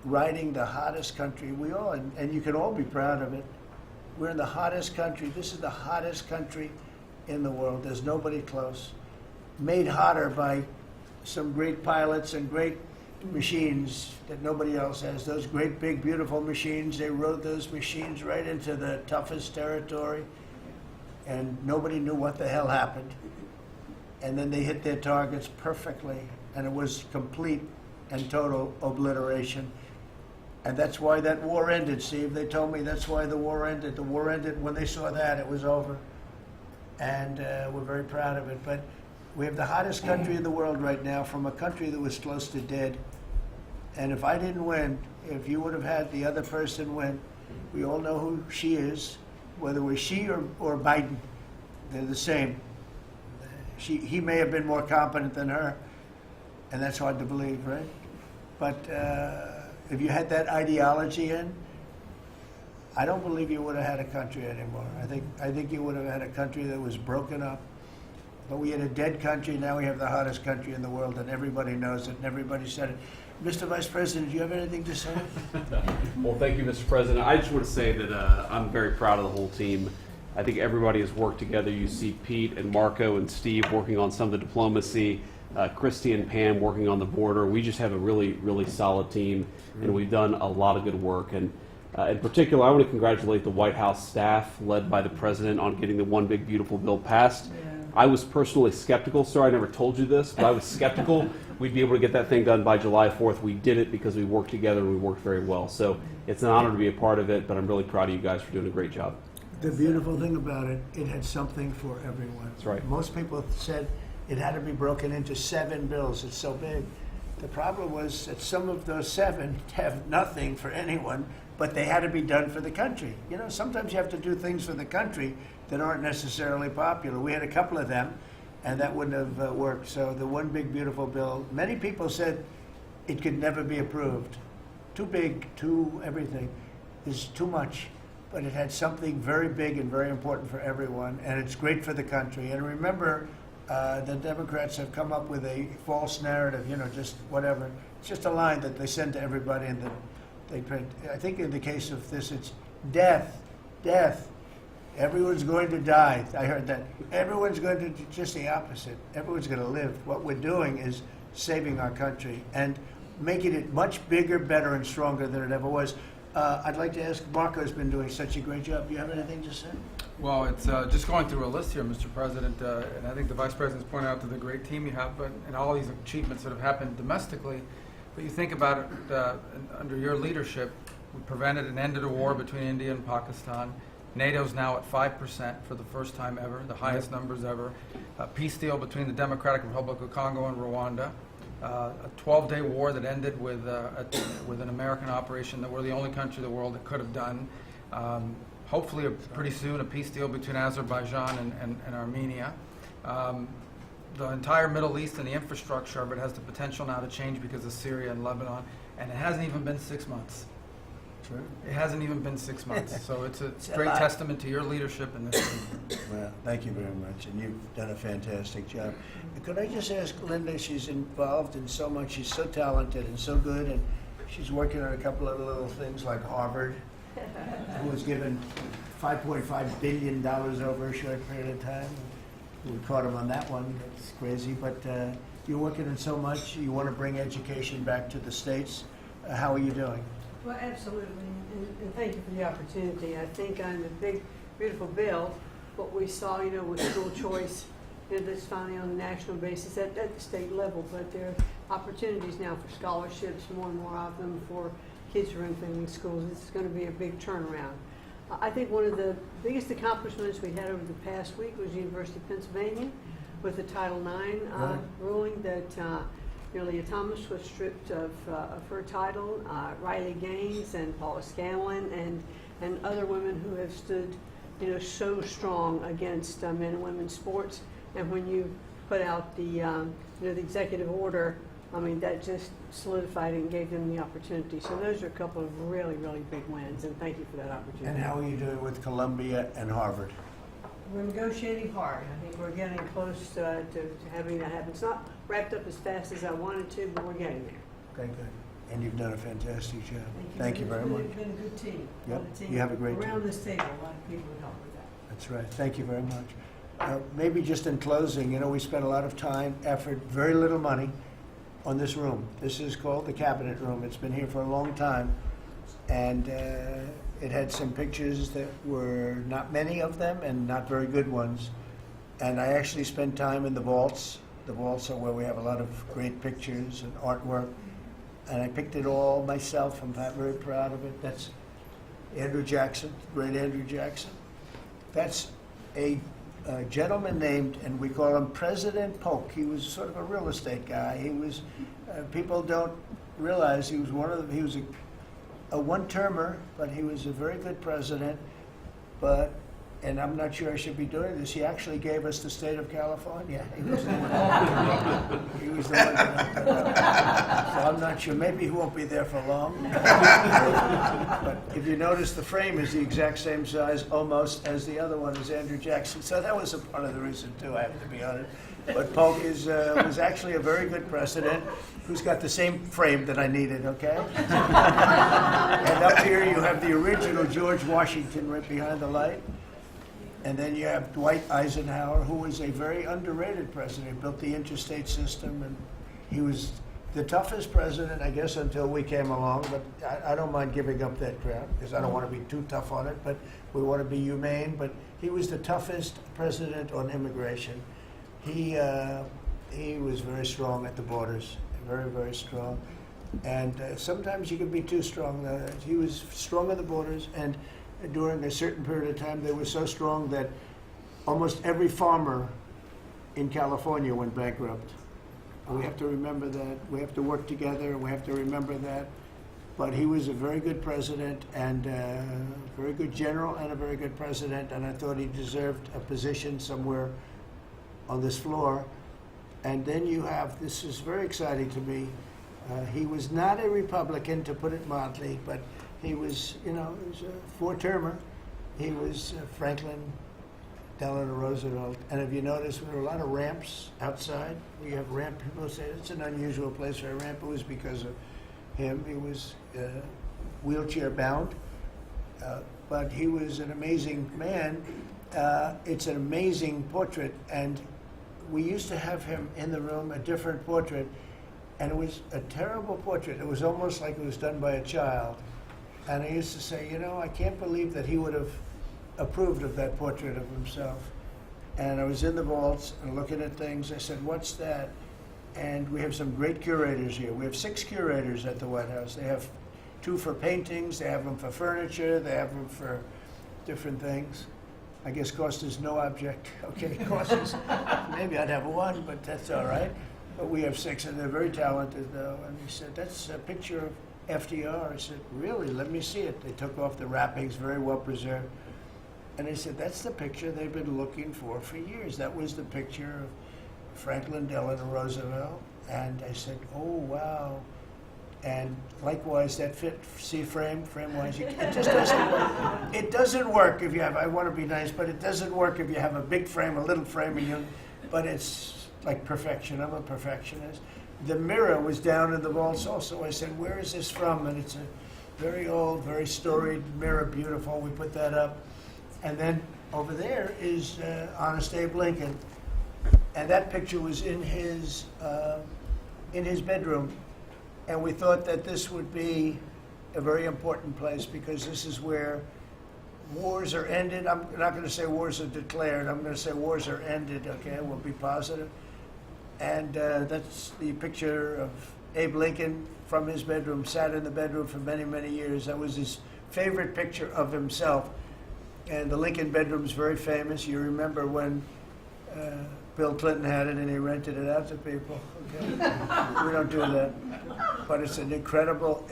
riding the hottest country. We all, and you can all be proud of it. We're in the hottest country. This is the hottest country in the world. There's nobody close. Made hotter by some great pilots and great machines that nobody else has. Those great, big, beautiful machines, they rode those machines right into the toughest territory, and nobody knew what the hell happened. And then they hit their targets perfectly, and it was complete and total obliteration. And that's why that war ended, Steve. They told me that's why the war ended. The war ended when they saw that, it was over. And we're very proud of it. But we have the hottest country in the world right now, from a country that was close to dead. And if I didn't win, if you would have had the other person win, we all know who she is, whether it was she or Biden. They're the same. He may have been more competent than her, and that's hard to believe, right? But if you had that ideology in, I don't believe you would have had a country anymore. I think you would have had a country that was broken up. But we had a dead country. Now we have the hottest country in the world, and everybody knows it, and everybody said it. Mr. Vice President, do you have anything to say? Well, thank you, Mr. President. I just want to say that I'm very proud of the whole team. I think everybody has worked together. You see Pete and Marco and Steve working on some of the diplomacy, Christy and Pam working on the border. We just have a really, really solid team, and we've done a lot of good work. And in particular, I want to congratulate the White House staff, led by the President, on getting the One Big Beautiful Bill passed. I was personally skeptical. Sorry, I never told you this, but I was skeptical we'd be able to get that thing done by July 4th. We did it because we worked together and we worked very well. So it's an honor to be a part of it, but I'm really proud of you guys for doing a great job. The beautiful thing about it, it had something for everyone. That's right. Most people said it had to be broken into 7 bills. It's so big. The problem was that some of those 7 have nothing for anyone, but they had to be done for the country. You know, sometimes you have to do things for the country that aren't necessarily popular. We had a couple of them, and that wouldn't have worked. So the One Big Beautiful Bill, many people said it could never be approved. Too big, too everything. Is too much. But it had something very big and very important for everyone, and it's great for the country. And remember, the Democrats have come up with a false narrative, you know, just whatever. It's just a line that they send to everybody and that they print. I think in the case of this, it's death, death. Everyone's going to die. I heard that. Everyone's going to do just the opposite. Everyone's going to live. What we're doing is saving our country and making it much bigger, better, and stronger than it ever was. I'd like to ask, Marco's been doing such a great job. Do you have anything to say? Well, it's just going through a list here, Mr. President, and I think the Vice President's pointed out to the great team you have, and all these achievements that have happened domestically. But you think about it, under your leadership, we prevented and ended a war between India and Pakistan. NATO's now at 5% for the first time ever, the highest numbers ever. A peace deal between the Democratic Republic of Congo and Rwanda. A 12-day war that ended with an American operation that we're the only country in the world that could have done. Hopefully, pretty soon, a peace deal between Azerbaijan and Armenia. The entire Middle East and the infrastructure of it has the potential now to change because of Syria and Lebanon, and it hasn't even been 6 months. Sure. It hasn't even been 6 months, so it's a great testament to your leadership in this. Well, thank you very much, and you've done a fantastic job. Could I just ask Linda, she's involved in so much, she's so talented and so good, and she's working on a couple of little things like Harvard, who was given $5.5 billion over a short period of time. We caught him on that one, that's crazy, but you're working on so much, you want to bring education back to the States. How are you doing? Well, absolutely, and thank you for the opportunity. I think on the big, beautiful bill, what we saw, with school choice, that's finally on a national basis at the state level, but there are opportunities now for scholarships, more and more of them for kids who are in failing schools. This is going to be a big turnaround. I think one of the biggest accomplishments we had over the past week was University of Pennsylvania with the Title IX ruling that Leah Thomas was stripped of her title. Riley Gaines and Paula Scanlon and other women who have stood, so strong against men and women's sports. And when you put out the executive order, that just solidified it and gave them the opportunity. So those are a couple of really, really big wins, and thank you for that opportunity. And how are you doing with Columbia and Harvard? We're negotiating hard. I think we're getting close to having that happen. It's not wrapped up as fast as I wanted to, but we're getting there. Okay, good. And you've done a fantastic job. Thank you very much. It's been a good team. Yep. A team You have a great team. around this table, a lot of people would help with that. That's right. Thank you very much. Maybe just in closing, we spent a lot of time, effort, very little money on this room. This is called the Cabinet Room. It's been here for a long time. And it had some pictures that were not many of them and not very good ones. And I actually spent time in the vaults. The vaults are where we have a lot of great pictures and artwork. And I picked it all myself. I'm very proud of it. That's Andrew Jackson, great Andrew Jackson. That's a gentleman named, and we call him President Polk. He was sort of a real estate guy. He was, people don't realize he was he was a one-termer, but he was a very good president. And I'm not sure I should be doing this, he actually gave us the state of California. He was the one. He was the one so I'm not sure, maybe he won't be there for long. But if you notice, the frame is the exact same size almost as the other one, as Andrew Jackson. So that was a part of the reason too, I have to be honest. But Polk was actually a very good president who's got the same frame that I needed, okay? And up here you have the original George Washington right behind the light. And then you have Dwight Eisenhower, who was a very underrated president. He built the interstate system, and he was the toughest president, I guess, until we came along. But I don't mind giving up that crown, because I don't want to be too tough on it, but we want to be humane. But he was the toughest president on immigration. He was very strong at the borders, very, very strong. And sometimes you can be too strong. He was strong at the borders, and during a certain period of time, they were so strong that almost every farmer in California went bankrupt. We have to remember that. We have to work together. We have to remember that. But he was a very good president and a very good general and a very good president, and I thought he deserved a position somewhere on this floor. And then you have, this is very exciting to me, he was not a Republican, to put it mildly, but he was, he was a four-termer. He was Franklin Delano Roosevelt. And if you notice, there were a lot of ramps outside. We have ramp, people say it's an unusual place for a ramp. It was because of him. He was wheelchair bound. but he was an amazing man. It's an amazing portrait, and we used to have him in the room, a different portrait, and it was a terrible portrait. It was almost like it was done by a child. And I used to say, you know, I can't believe that he would have approved of that portrait of himself. And I was in the vaults and looking at things. I said, what's that? And we have some great curators here. We have 6 curators at the White House. They have 2 for paintings, they have them for furniture, they have them for different things. I guess cost is no object. Okay, cost is, maybe I'd have 1, but that's all right. But we have 6, and they're very talented, though. And he said, that's a picture of FDR. I said, really? Let me see it. They took off the wrappings, very well preserved. And they said, that's the picture they've been looking for years. That was the picture of Franklin Delano Roosevelt. And I said, oh, wow. And likewise, that fit, see frame-wise, it just doesn't work. It doesn't work if you have, I want to be nice, but it doesn't work if you have a big frame, a little frame, and but it's like perfection. I'm a perfectionist. The mirror was down in the vaults also. I said, where is this from? And it's a very old, very storied mirror, beautiful. We put that up. And then over there is Honest Abe Lincoln. And that picture was in his bedroom. And we thought that this would be a very important place because this is where wars are ended. I'm not going to say wars are declared. I'm going to say wars are ended, okay? We'll be positive. And that's the picture of Abe Lincoln from his bedroom, sat in the bedroom for many, many years. That was his favorite picture of himself. And the Lincoln bedroom is very famous. You remember when Bill Clinton had it and he rented it out to people. Okay? We don't do that. But it's an incredible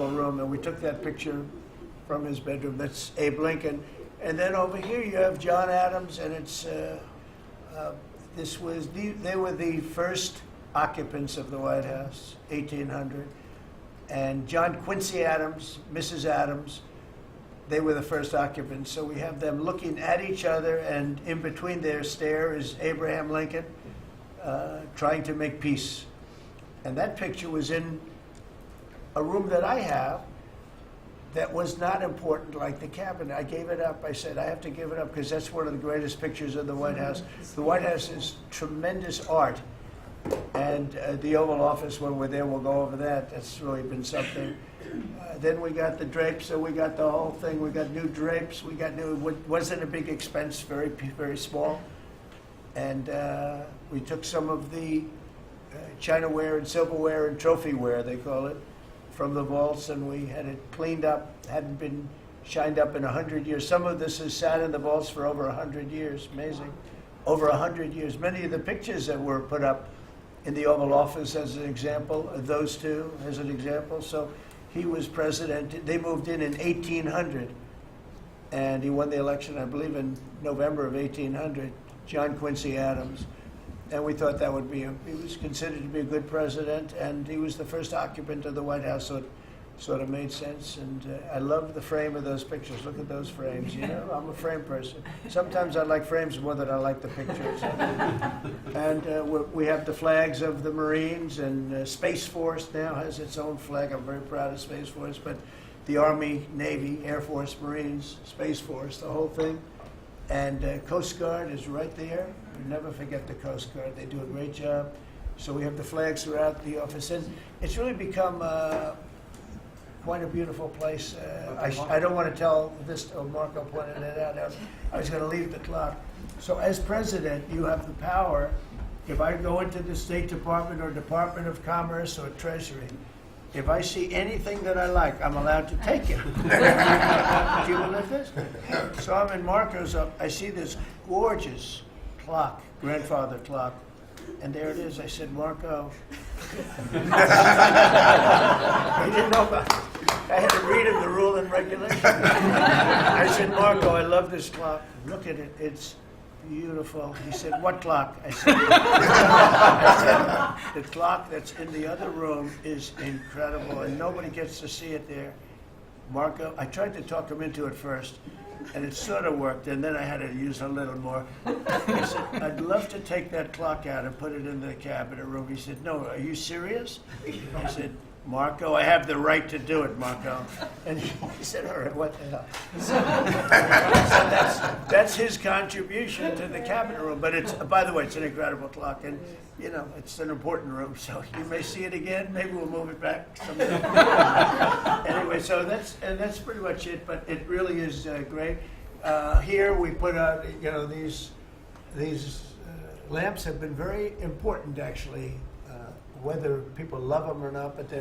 room. And we took that picture from his bedroom. That's Abe Lincoln. And then over here you have John Adams, and it's they were the first occupants of the White House, 1800. And John Quincy Adams, Mrs. Adams, they were the first occupants. So we have them looking at each other, and in between their stare is Abraham Lincoln trying to make peace. And that picture was in a room that I have that was not important, like the cabinet. I gave it up. I said, I have to give it up because that's one of the greatest pictures of the White House. The White House is tremendous art. And the Oval Office, when we're there, we'll go over that. That's really been something. Then we got the drapes, so we got the whole thing. We got new drapes. We got new, wasn't a big expense, very, very small. And we took some of the chinaware and silverware and trophyware, they call it, from the vaults, and we had it cleaned up. Hadn't been shined up in 100 years. Some of this has sat in the vaults for over 100 years. Amazing. Over 100 years. Many of the pictures that were put up in the Oval Office as an example, those two as an example. So he was president. They moved in 1800, and he won the election, I believe, in November of 1800, John Quincy Adams. And we thought that would be, he was considered to be a good president, and he was the first occupant of the White House, so it sort of made sense. And I love the frame of those pictures. Look at those frames, you know? I'm a frame person. Sometimes I like frames more than I like the pictures. And we have the flags of the Marines, and Space Force now has its own flag. I'm very proud of Space Force, but the Army, Navy, Air Force, Marines, Space Force, the whole thing. And Coast Guard is right there. We never forget the Coast Guard. They do a great job. So we have the flags throughout the office. And it's really become quite a beautiful place. I don't want to tell this, Marco pointed it out. I was going to leave the clock. So as president, you have the power. If I go into the State Department or Department of Commerce or Treasury, if I see anything that I like, I'm allowed to take it. Do you believe this? So I'm in Marco's up. I see this gorgeous clock, grandfather clock, and there it is. I said, Marco. He didn't know about it. I had to read him the rule and regulation. I said, Marco, I love this clock. Look at it. It's beautiful. He said, what clock? I said, the clock that's in the other room is incredible, and nobody gets to see it there. Marco, I tried to talk him into it first, and it sort of worked, and then I had to use a little more. I said, I'd love to take that clock out and put it in the cabinet room. He said, no, are you serious? I said, Marco, I have the right to do it, Marco. And he said, all right, what the hell? So that's his contribution to the cabinet room. But it's, by the way, it's an incredible clock. And, you know, it's an important room. So you may see it again. Maybe we'll move it back someday. Anyway, so that's pretty much it. But it really is great. Here we put out, you know, these lamps have been very important, actually. Whether people love them or not, but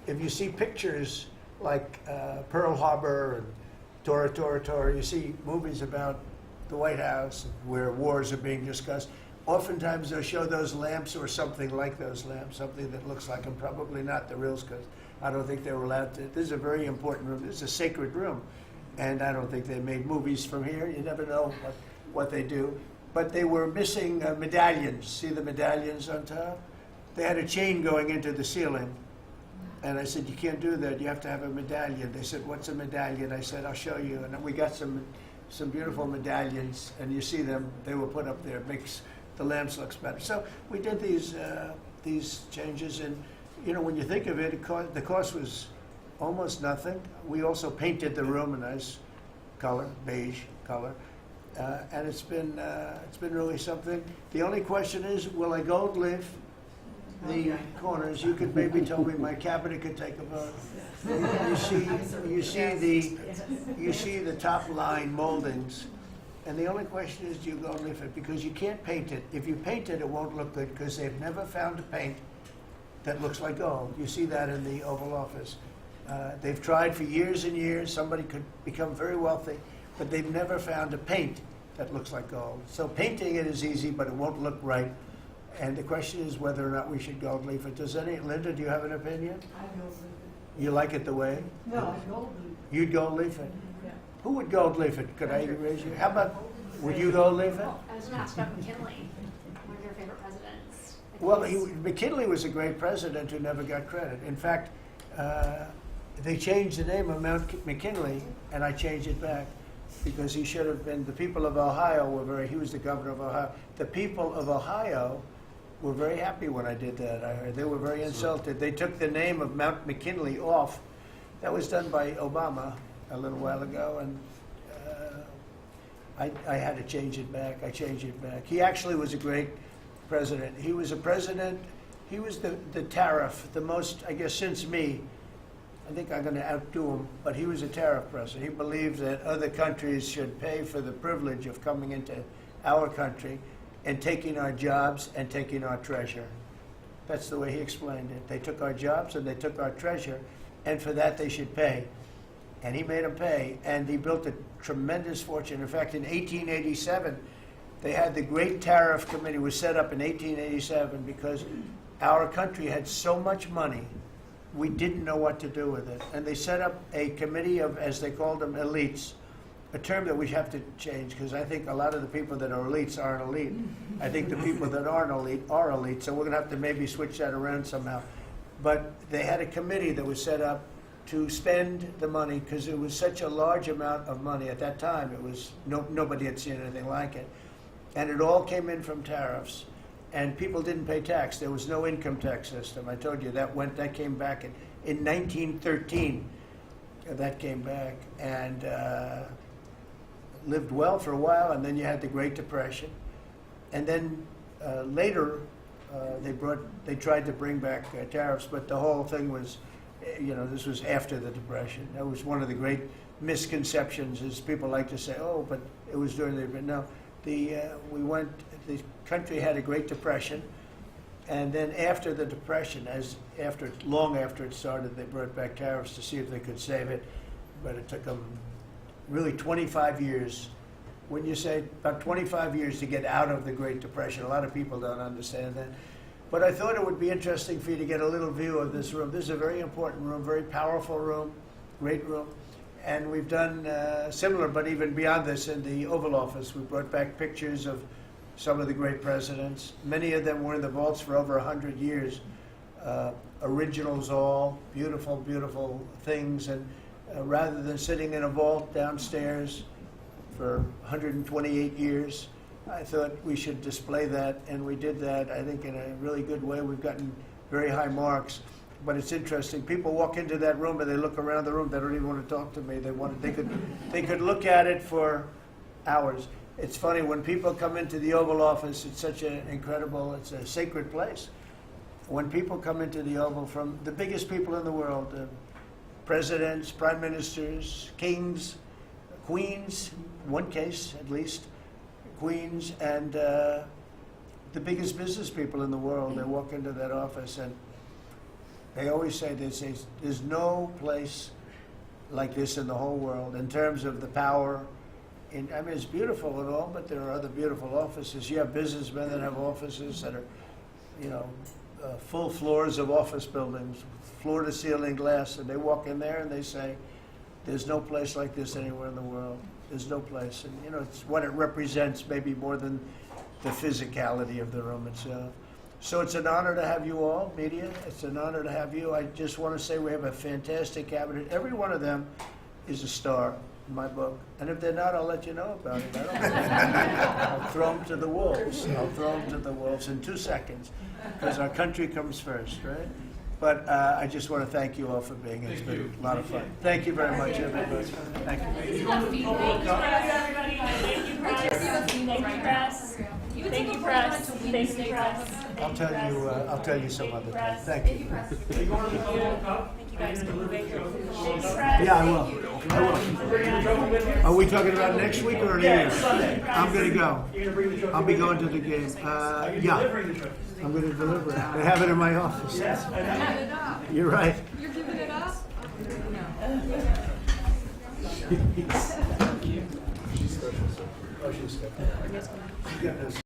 if you see pictures like Pearl Harbor and Tora Tora Tora, you see movies about the White House where wars are being discussed, oftentimes they'll show those lamps or something like those lamps, something that looks like them, probably not the reals, because I don't think they were allowed to. This is a very important room. This is a sacred room, and I don't think they made movies from here. You never know what they do. But they were missing medallions. See the medallions on top? They had a chain going into the ceiling. And I said, you can't do that. You have to have a medallion. They said, what's a medallion? I said, I'll show you. And we got some beautiful medallions. And you see them. They were put up there. It makes the lamps look better. So we did these changes. And, you know, when you think of it, the cost was almost nothing. We also painted the room a nice color, beige color. And it's been really something. The only question is, will I gold leaf the corners? You could maybe tell me my cabinet could take a vote. You see the top line moldings, and the only question is, do you gold leaf it? Because you can't paint it. If you paint it, it won't look good because they've never found a paint that looks like gold. You see that in the Oval Office. They've tried for years and years. Somebody could become very wealthy, but they've never found a paint that looks like gold. So painting it is easy, but it won't look right. And the question is whether or not we should gold leaf it. Linda, do you have an opinion? I gold leaf it. You like it the way? No, I gold leaf it. You'd gold leaf it? Yeah. Who would gold leaf it? Could I raise you? How about, would you gold leaf it? I was going to ask about McKinley, one of your favorite presidents. Well, McKinley was a great president who never got credit. In fact, they changed the name of Mount McKinley, and I changed it back because he should have been. The people of Ohio he was the governor of Ohio. The people of Ohio were very happy when I did that. I heard they were very insulted. They took the name of Mount McKinley off. That was done by Obama a little while ago, and I had to change it back. I changed it back. He actually was a great president. He was a president. He was the tariff, the most, I guess, since me. I think I'm going to outdo him, but he was a tariff president. He believed that other countries should pay for the privilege of coming into our country and taking our jobs and taking our treasure. That's the way he explained it. They took our jobs and they took our treasure, and for that they should pay. And he made them pay, and he built a tremendous fortune. In fact, in 1887, they had the Great Tariff Committee was set up in 1887 because our country had so much money, we didn't know what to do with it. And they set up a committee of, as they called them, elites, a term that we have to change because I think a lot of the people that are elites aren't elite. I think the people that aren't elite are elite, so we're going to have to maybe switch that around somehow. But they had a committee that was set up to spend the money because it was such a large amount of money at that time. It was nobody had seen anything like it. And it all came in from tariffs. And people didn't pay tax. There was no income tax system. I told you that came back in 1913. That came back and lived well for a while. And then you had the Great Depression. And then later they tried to bring back tariffs, but the whole thing was, this was after the Depression. That was one of the great misconceptions. Is people like to say, "Oh, but it was during the." But no, the country had a Great Depression, and then after the Depression, long after it started, they brought back tariffs to see if they could save it, but it took them really 25 years. When you say about 25 years to get out of the Great Depression, a lot of people don't understand that. But I thought it would be interesting for you to get a little view of this room. This is a very important room, very powerful room, great room. And we've done similar, but even beyond this, in the Oval Office. We brought back pictures of some of the great presidents. Many of them were in the vaults for over 100 years. Originals all, beautiful, beautiful things. And rather than sitting in a vault downstairs for 128 years, I thought we should display that, and we did that, I think, in a really good way. We've gotten very high marks. but it's interesting. People walk into that room and they look around the room. They don't even want to talk to me. They could look at it for hours. It's funny when people come into the Oval Office. It's such an incredible. It's a sacred place. When people come into the Oval from the biggest people in the world, presidents, prime ministers, kings, queens, one case at least, queens, and the biggest business people in the world, they walk into that office and they always say, there's no place like this in the whole world in terms of the power. I mean, it's beautiful and all, but there are other beautiful offices. You have businessmen that have offices that are, full floors of office buildings, floor-to-ceiling glass, and they walk in there and they say, there's no place like this anywhere in the world. There's no place. And, it's what it represents maybe more than the physicality of the room itself. So it's an honor to have you all, media. It's an honor to have you. I just want to say we have a fantastic cabinet. Every one of them is a star in my book. And if they're not, I'll let you know about it. I don't know. I'll throw them to the wolves. I'll throw them to the wolves in 2 seconds because our country comes first, right? But I just want to thank you all for being here. It's been a lot of fun. Thank you very much, everybody. Thank you. Thank you, press. Thank you, press. Thank you, press. I'll tell you some other time. Thank you. Thank you guys for moving. Yeah, I will. Are we talking about next week or next week? I'm going to go. I'll be going to the game. Yeah, I'm going to deliver it. I have it in my office. You're right. You're giving it up? She's special. Oh, she's special.